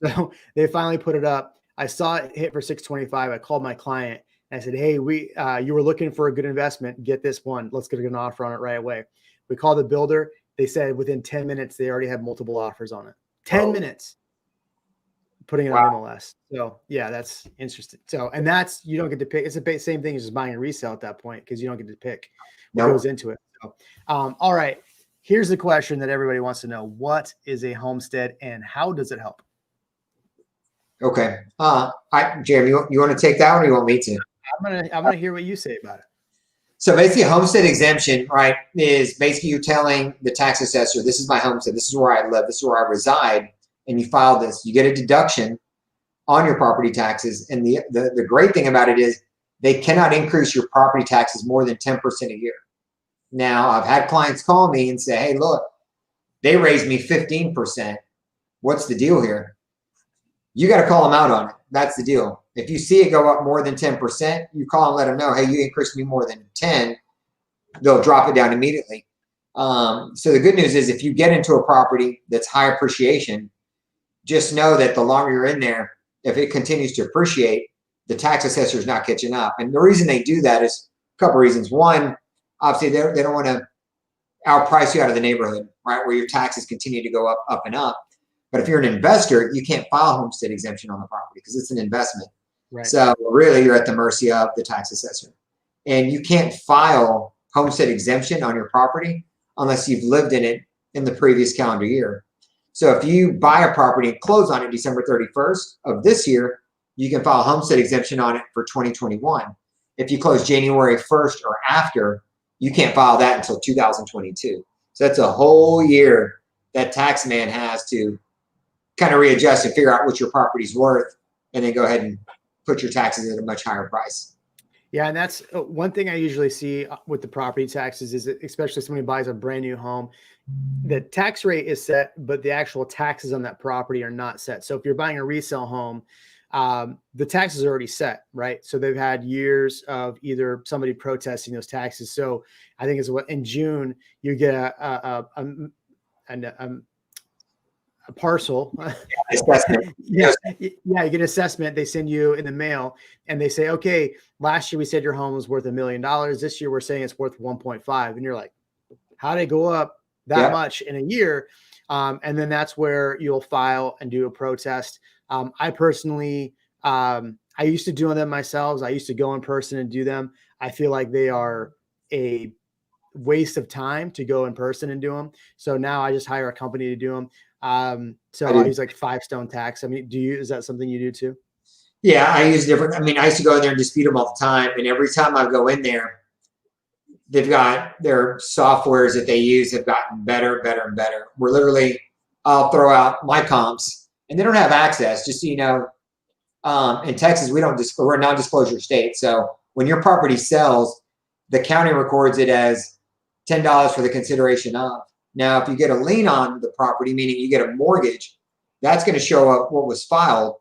So they finally put it up. I saw it hit for 625. I called my client and I said, "Hey, you were looking for a good investment. Get this one. Let's get an offer on it right away." We called the builder. They said within 10 minutes they already had multiple offers on it. 10 minutes. Putting it on MLS. So yeah, that's interesting. So, and that's, you don't get to pick. It's the same thing as just buying a resale at that point, because you don't get to pick what goes into it. So, all right. Here's the question that everybody wants to know: what is a homestead and how does it help? Okay. Jeremy, you want to take that one, or you want me to? I'm gonna hear what you say about it. So basically, a homestead exemption, right, is basically you telling the tax assessor, this is my homestead, this is where I live, this is where I reside, and you file this. You get a deduction on your property taxes. And the great thing about it is they cannot increase your property taxes more than 10% a year. Now, I've had clients call me and say, "Hey, look, they raised me 15%. What's the deal here?" You got to call them out on it. That's the deal. If you see it go up more than 10%, you call and let them know, "Hey, you increased me more than 10." They'll drop it down immediately. So the good news is, if you get into a property that's high appreciation, just know that the longer you're in there, if it continues to appreciate, the tax assessor is not catching up. And the reason they do that is a couple of reasons. One, obviously, they don't want to outprice you out of the neighborhood, right, where your taxes continue to go up and up. But if you're an investor, you can't file homestead exemption on the property because it's an investment. Right. So really, you're at the mercy of the tax assessor. And you can't file homestead exemption on your property unless you've lived in it in the previous calendar year. So if you buy a property and close on it December 31st of this year, you can file a homestead exemption on it for 2021. If you close January 1st or after, you can't file that until 2022. So that's a whole year that tax man has to kind of readjust and figure out what your property's worth, and then go ahead and put your taxes at a much higher price. Yeah, and that's one thing I usually see with the property taxes is, especially somebody buys a brand new home, the tax rate is set, but the actual taxes on that property are not set. So if you're buying a resale home, the taxes are already set, right? So they've had years of either somebody protesting those taxes. So I think it's what in June you get a parcel. Assessment. Yeah, you get an assessment. They send you in the mail and they say, okay, last year we said your home was worth $1 million. This year we're saying it's worth 1.5. And you're like, how did it go up that much in a year? And then that's where you'll file and do a protest. I personally, I used to do them myself. I used to go in person and do them. I feel like they are a waste of time to go in person and do them. So now I just hire a company to do them. So I use like 5 Stone Tax. I mean, is that something you do too? Yeah, I use different. I mean, I used to go in there and dispute them all the time. And every time I go in there, they've got their softwares that they use have gotten better, better, and better. We're literally, I'll throw out my comps and they don't have access, just so you know. In Texas, we're a non-disclosure state. So when your property sells, the county records it as $10 for the consideration of. Now, if you get a lien on the property, meaning you get a mortgage, that's going to show up what was filed.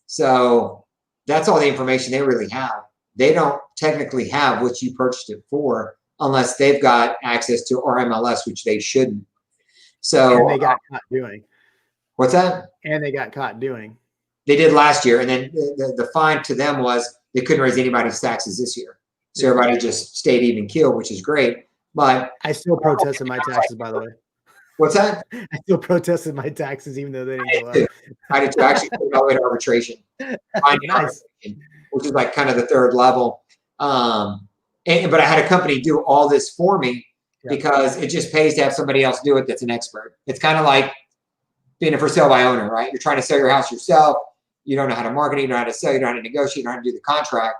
So that's all the information they really have. They don't technically have what you purchased it for unless they've got access to RMLS, which they shouldn't. So and they got caught doing. What's that? And they got caught doing. They did last year, and then the fine to them was they couldn't raise anybody's taxes this year. So everybody just stayed even keel, which is great. But I still protested my taxes, by the way. What's that? I still protested my taxes, even though they didn't go up. I did too. Actually put it all the way to arbitration. Nice. Which is like kind of the third level. But I had a company do all this for me because it just pays to have somebody else do it that's an expert. It's kind of like being a for sale by owner, right? You're trying to sell your house yourself. You don't know how to market it. You don't know how to sell. You don't know how to negotiate. You don't know how to do the contract.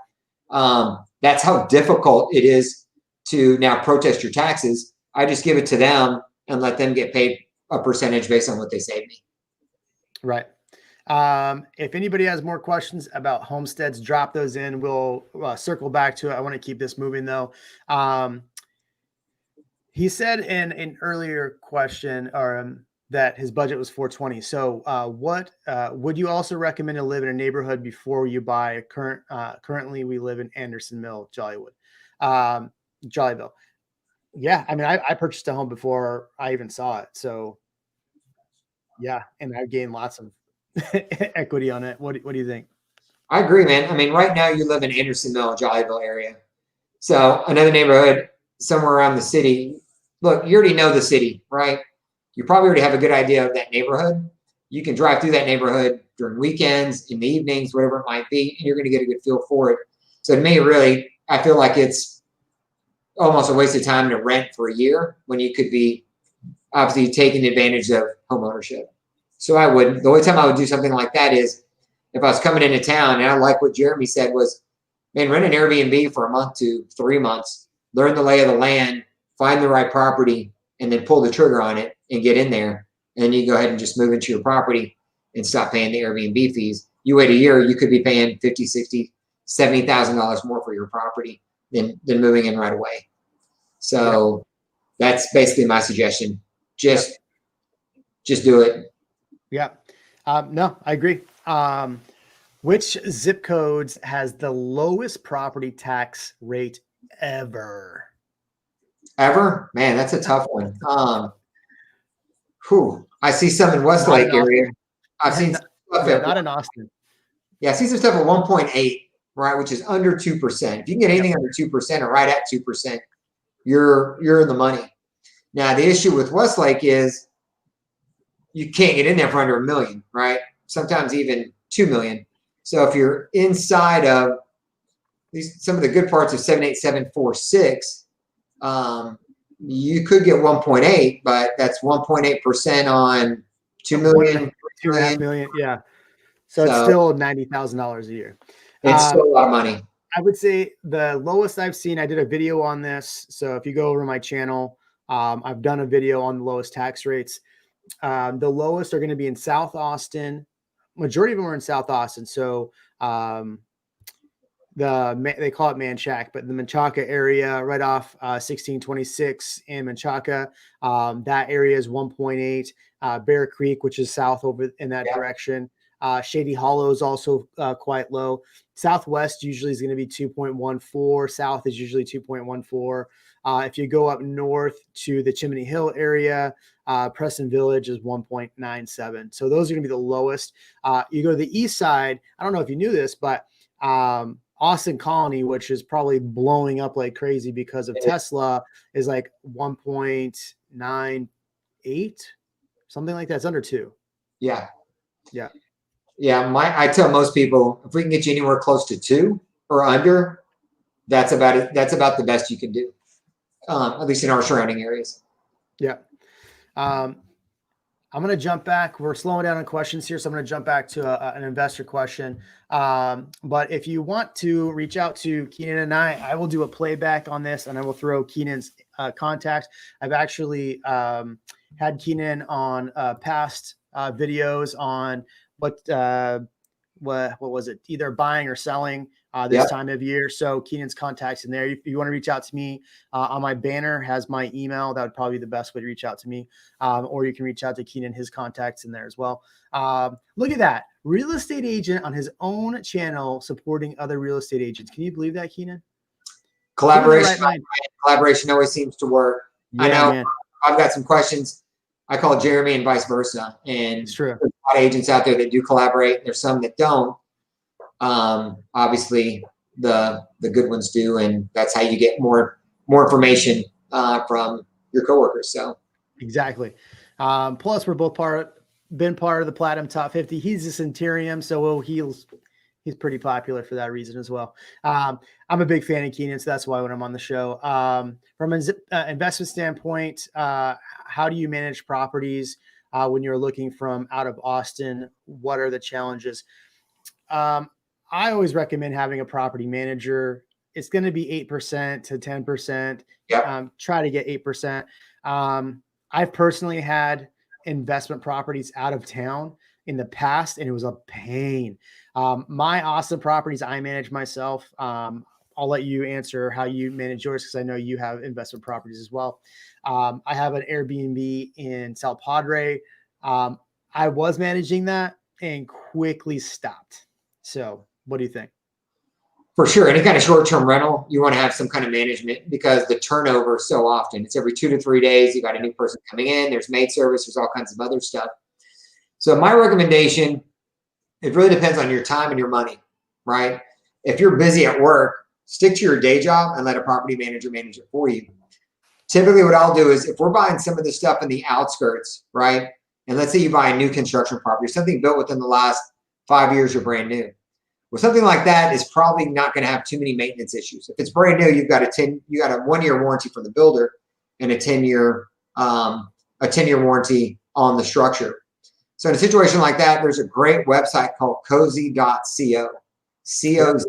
That's how difficult it is to now protest your taxes. I just give it to them and let them get paid a percentage based on what they save me. Right. If anybody has more questions about homesteads, drop those in. We'll circle back to it. I want to keep this moving though. He said in an earlier question that his budget was $420. So what would you also recommend to live in a neighborhood before you buy? Currently we live in Anderson Mill, Jollyville. Yeah. I mean, I purchased a home before I even saw it. So yeah. And I gained lots of equity on it. What do you think? I agree, man. I mean, right now you live in Anderson Mill, Jollyville area. So another neighborhood somewhere around the city. Look, you already know the city, right? You probably already have a good idea of that neighborhood. You can drive through that neighborhood during weekends, in the evenings, whatever it might be, and you're going to get a good feel for it. So to me, really, I feel like it's almost a waste of time to rent for a year when you could be obviously taking advantage of home ownership. So I wouldn't. The only time I would do something like that is if I was coming into town, and I like what Jeremy said was, man, rent an Airbnb for a month to 3 months, learn the lay of the land, find the right property, and then pull the trigger on it and get in there. And then you go ahead and just move into your property and stop paying the Airbnb fees. You wait a year, you could be paying $50,000, $60,000, $70,000 more for your property than moving in right away. So that's basically my suggestion. Just do it. Yeah. No, I agree. Which zip codes has the lowest property tax rate ever? Ever? Man, that's a tough one. I see some in Westlake area. I've seen stuff not in Austin. Yeah, I see some stuff at 1.8, right, which is under 2%. If you can get anything under 2% or right at 2%, you're in the money. Now, the issue with Westlake is you can't get in there for under $1 million, right? Sometimes even $2 million. So if you're inside of some of the good parts of 78746, you could get 1.8, but that's 1.8% on 2 million, 2.5 million. Yeah. So it's still $90,000 a year. It's still a lot of money. I would say the lowest I've seen, I did a video on this. So if you go over my channel, I've done a video on the lowest tax rates. The lowest are going to be in South Austin. Majority of them are in South Austin. So they call it Manchac, but the Menchaca area right off 1626 in Menchaca, that area is 1.8. Bear Creek, which is south over in that direction, Shady Hollow is also quite low. Southwest usually is going to be 2.14. South is usually 2.14. If you go up north to the Chimney Hill area, Preston Village is 1.97. So those are going to be the lowest. You go to the east side. I don't know if you knew this, but Austin Colony, which is probably blowing up like crazy because of Tesla, is like 1.98, something like that. It's under 2. Yeah. Yeah. Yeah. I tell most people, if we can get you anywhere close to 2 or under, that's about it. That's about the best you can do, at least in our surrounding areas. Yeah. I'm going to jump back. We're slowing down on questions here, so I'm going to jump back to an investor question. But if you want to reach out to Kinan and I will do a playback on this, and I will throw Kinan's contact. I've actually had Kinan on past videos on what was it? Either buying or selling this time of year. So Kinan's contacts in there. If you want to reach out to me, on my banner has my email. That would probably be the best way to reach out to me. Or you can reach out to Kinan, his contacts in there as well. Look at that. Real estate agent on his own channel supporting other real estate agents. Can you believe that, Kinan? Collaboration always seems to work. Yeah, I know, man. I've got some questions. I call Jeremy and vice versa. And it's true. There's a lot of agents out there that do collaborate. There's some that don't. Obviously the good ones do, and that's how you get more information from your coworkers. So exactly. Plus we're both been part of the Platinum Top 50. He's a Centurion, so he's pretty popular for that reason as well. I'm a big fan of Kinan, so that's why when I'm on the show. From an investment standpoint, how do you manage properties when you're looking from out of Austin? What are the challenges? I always recommend having a property manager. It's going to be 8% to 10%. Yeah. Try to get 8%. I've personally had investment properties out of town in the past, and it was a pain. My Austin properties, I manage myself. I'll let you answer how you manage yours, because I know you have investment properties as well. I have an Airbnb in South Padre. I was managing that and quickly stopped. So what do you think? For sure. Any kind of short-term rental, you want to have some kind of management, because the turnover so often, it's every 2 to 3 days. You got a new person coming in, there's maid service, there's all kinds of other stuff. So my recommendation, it really depends on your time and your money, right? If you're busy at work, stick to your day job and let a property manager manage it for you. Typically what I'll do is, if we're buying some of the stuff in the outskirts, right? And let's say you buy a new construction property, something built within the last 5 years or brand new. Well, something like that is probably not going to have too many maintenance issues. If it's brand new, you've got a 1-year warranty from the builder and a 10-year warranty on the structure. So in a situation like that, there's a great website called cozy.co, COZZY.co,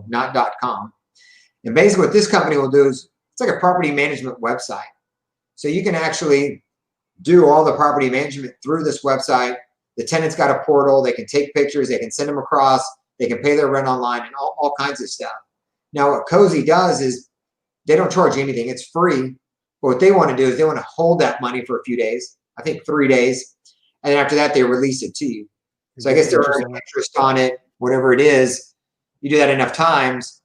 not .com. And basically what this company will do is, it's like a property management website. So you can actually do all the property management through this website. The tenant's got a portal. They can take pictures. They can send them across. They can pay their rent online and all kinds of stuff. Now, what Cozy does is they don't charge you anything. It's free. But what they want to do is they want to hold that money for a few days, I think 3 days. And then after that, they release it to you. So I guess they're earning interest on it, whatever it is. You do that enough times,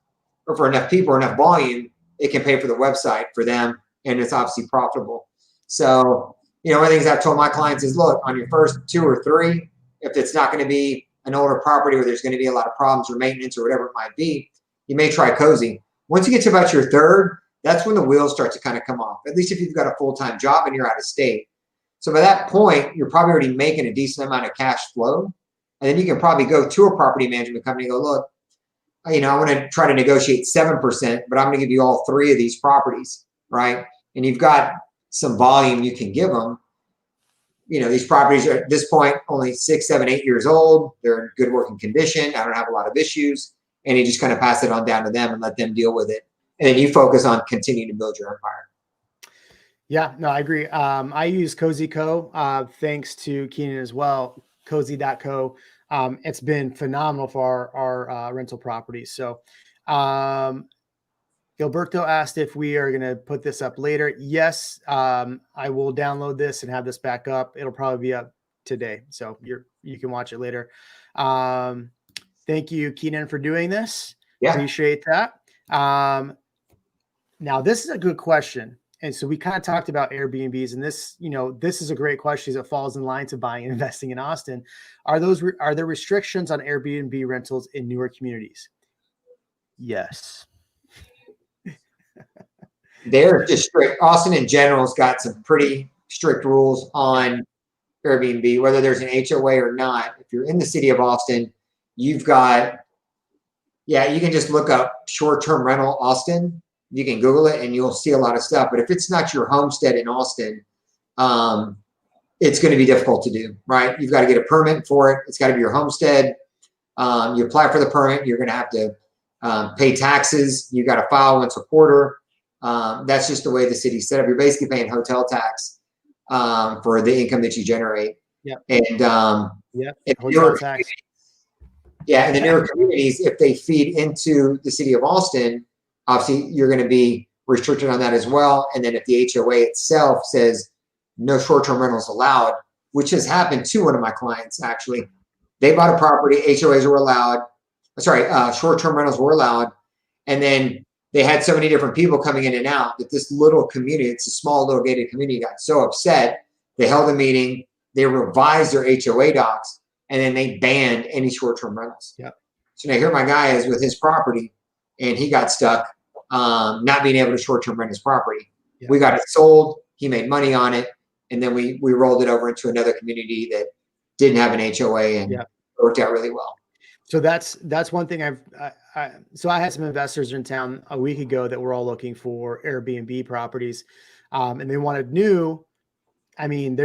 or for enough people or enough volume, it can pay for the website for them. And it's obviously profitable. So, one of the things I've told my clients is, look, on your first 2 or 3, if it's not going to be an older property where there's going to be a lot of problems or maintenance or whatever it might be, you may try Cozy. Once you get to about your 3rd, that's when the wheels start to kind of come off, at least if you've got a full-time job and you're out of state. So by that point, you're probably already making a decent amount of cash flow. And then you can probably go to a property management company and go, look, I want to try to negotiate 7%, but I'm going to give you all 3 of these properties, right? And you've got some volume you can give them. These properties are at this point only 6, 7, 8 years old. They're in good working condition. I don't have a lot of issues. And you just kind of pass it on down to them and let them deal with it. And then you focus on continuing to build your empire. Yeah, no, I agree. I use Cozy.co, thanks to Kinan as well, Cozy.co. It's been phenomenal for our rental properties. So, Gilberto asked if we are going to put this up later. Yes, I will download this and have this back up. It'll probably be up today. So you can watch it later. Thank you, Kinan, for doing this. Yeah. Appreciate that. Now this is a good question. And so we kind of talked about Airbnbs, and this is a great question as it falls in line to buying and investing in Austin. Are there restrictions on Airbnb rentals in newer communities? Yes. They're just strict. Austin in general has got some pretty strict rules on Airbnb, whether there's an HOA or not. If you're in the city of Austin, you've got, you can just look up short-term rental Austin. You can Google it and you'll see a lot of stuff. But if it's not your homestead in Austin, it's going to be difficult to do, right? You've got to get a permit for it. It's got to be your homestead. You apply for the permit. You're going to have to pay taxes. You got to file once a quarter. That's just the way the city's set up. You're basically paying hotel tax for the income that you generate. Yeah. And hotel tax. Yeah, and the newer communities, if they feed into the city of Austin, obviously you're going to be restricted on that as well. And then if the HOA itself says no short-term rentals allowed, which has happened to one of my clients actually, they bought a property, HOAs were allowed. Short-term rentals were allowed, and then they had so many different people coming in and out that this little community, it's a small little gated community, got so upset. They held a meeting, they revised their HOA docs, and then they banned any short-term rentals. Yep. So now here my guy is with his property, and he got stuck not being able to short-term rent his property. Yep. We got it sold, he made money on it, and then we rolled it over into another community that didn't have an HOA, and it worked out really well. So that's one thing so I had some investors in town a week ago that were all looking for Airbnb properties, and they wanted new. I mean,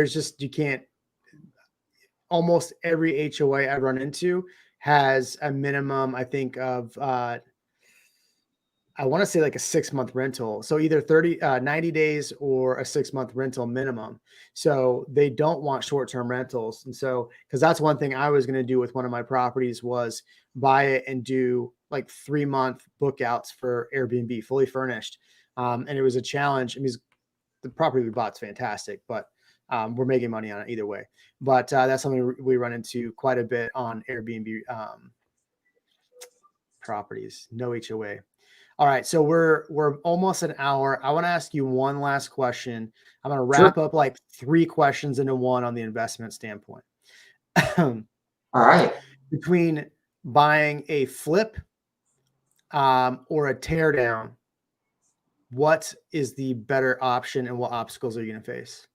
almost every HOA I run into has a minimum, I think, of, I want to say like a 6-month rental. So either 90 days or a 6-month rental minimum. So they don't want short-term rentals. And so, because that's one thing I was going to do with one of my properties was buy it and do like 3-month bookouts for Airbnb, fully furnished. And it was a challenge. I mean, the property we bought is fantastic, but we're making money on it either way. But that's something we run into quite a bit on Airbnb properties. No HOA. All right, so we're almost an hour. I want to ask you one last question. I'm going to wrap up like 3 questions into one on the investment standpoint. All right. Between buying a flip or a tear down, what is the better option and what obstacles are you going to face?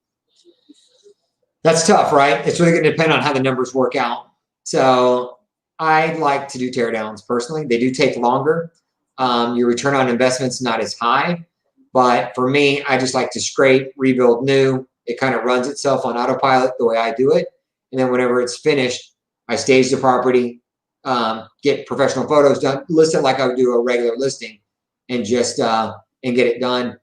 That's tough, right? It's really going to depend on how the numbers work out. So I like to do tear downs personally. They do take longer. Your return on investment's not as high, but for me, I just like to scrape, rebuild new. It kind of runs itself on autopilot the way I do it. And then whenever it's finished, I stage the property, get professional photos done, list it like I would do a regular listing, and just and get it done.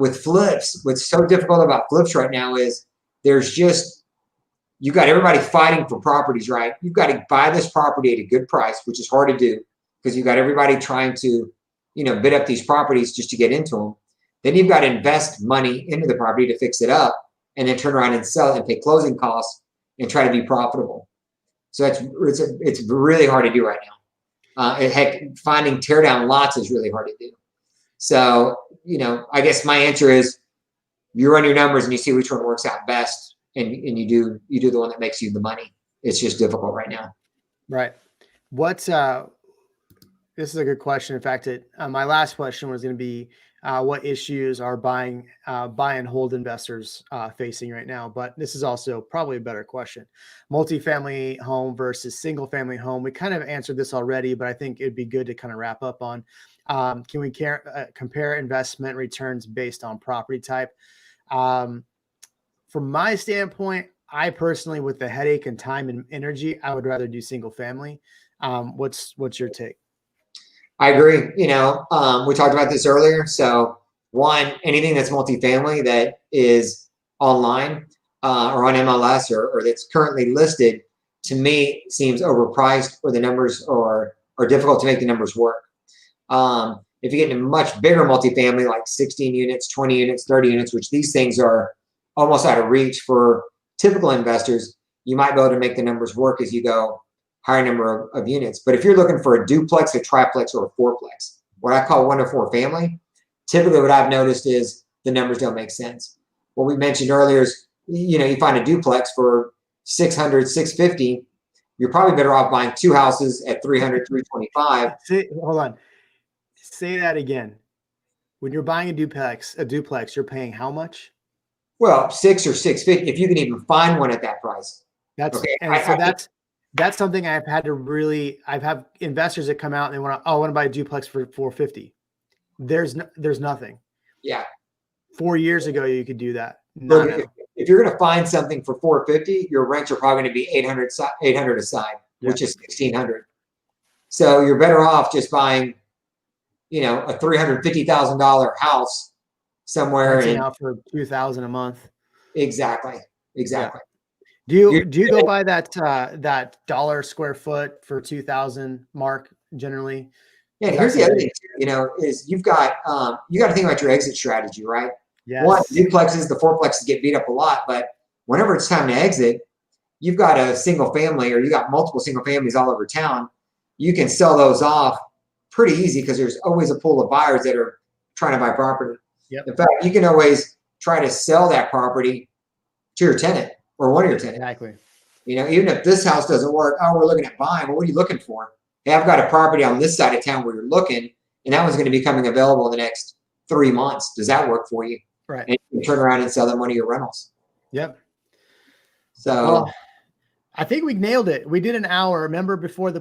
With flips, what's so difficult about flips right now is you got everybody fighting for properties, right? You've got to buy this property at a good price, which is hard to do because you've got everybody trying to, bid up these properties just to get into them. Then you've got to invest money into the property to fix it up and then turn around and sell it and pay closing costs and try to be profitable. So it's really hard to do right now. Heck, finding tear down lots is really hard to do. So, I guess my answer is you run your numbers and you see which one works out best, and you do the one that makes you the money. It's just difficult right now. Right. This is a good question. In fact, my last question was going to be what issues are buy and hold investors facing right now? But this is also probably a better question. Multifamily home versus single family home. We kind of answered this already, but I think it'd be good to kind of wrap up on. Can we compare investment returns based on property type? From my standpoint, I personally, with the headache and time and energy, I would rather do single family. What's your take? I agree. We talked about this earlier. So one, anything that's multifamily that is online or on MLS or that's currently listed, to me seems overpriced, or the numbers are difficult to make the numbers work. If you get into much bigger multifamily, like 16 units, 20 units, 30 units, which these things are almost out of reach for typical investors, you might be able to make the numbers work as you go higher number of units. But if you're looking for a duplex, a triplex, or a fourplex, what I call 1 to 4 family, typically what I've noticed is the numbers don't make sense. What we mentioned earlier is, you find a duplex for 600, 650, you're probably better off buying 2 houses at 300, 325. Hold on. Say that again. When you're buying a duplex, you're paying how much? Well, 6 or 650, if you can even find one at that price. That's okay. That's something I've had to really. I've had investors that come out and they want to buy a duplex for 450. There's nothing. Yeah. 4 years ago, you could do that. If you're going to find something for 450, your rents are probably going to be 800 aside, which is 1,600. So you're better off just buying, a $350,000 house somewhere out for $2,000 a month. Exactly. Yeah. Do you go by that dollar square foot for 2,000 mark generally? Yeah. Here's the other thing, is you got to think about your exit strategy, right? Yes. One, duplexes, the fourplexes get beat up a lot, but whenever it's time to exit, you've got a single family or you got multiple single families all over town. You can sell those off pretty easy because there's always a pool of buyers that are trying to buy property. Yep. In fact, you can always try to sell that property to your tenant or one of your tenants. Exactly. Even if this house doesn't work, we're looking at buying. Well, what are you looking for? Hey, I've got a property on this side of town where you're looking, and that one's going to be coming available in the next 3 months. Does that work for you? Right. And you can turn around and sell them one of your rentals. Yep. So I think we nailed it. We did an hour. Remember before the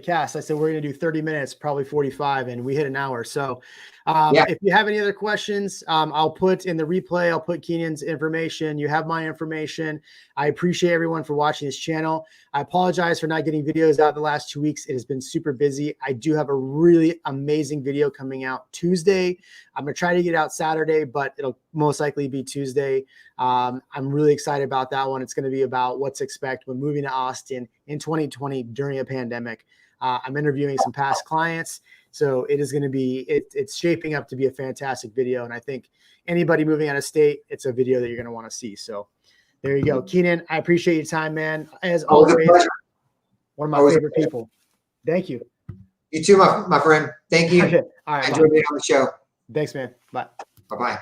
cast, I said we're going to do 30 minutes, probably 45, and we hit an hour. So if you have any other questions, I'll put in the replay. I'll put Kinan's information. You have my information. I appreciate everyone for watching this channel. I apologize for not getting videos out the last 2 weeks. It has been super busy. I do have a really amazing video coming out Tuesday. I'm going to try to get out Saturday, but it'll most likely be Tuesday. I'm really excited about that one. It's going to be about what to expect when moving to Austin in 2020 during a pandemic. I'm interviewing some past clients. So it is going to be, it's shaping up to be a fantastic video. And I think anybody moving out of state, it's a video that you're going to want to see. So there you go. Kinan, I appreciate your time, man. As always, one of my favorite people. Thank you. You too, my friend. Thank you. All right. I enjoyed being on the show. Thanks, man. Bye. Bye-bye.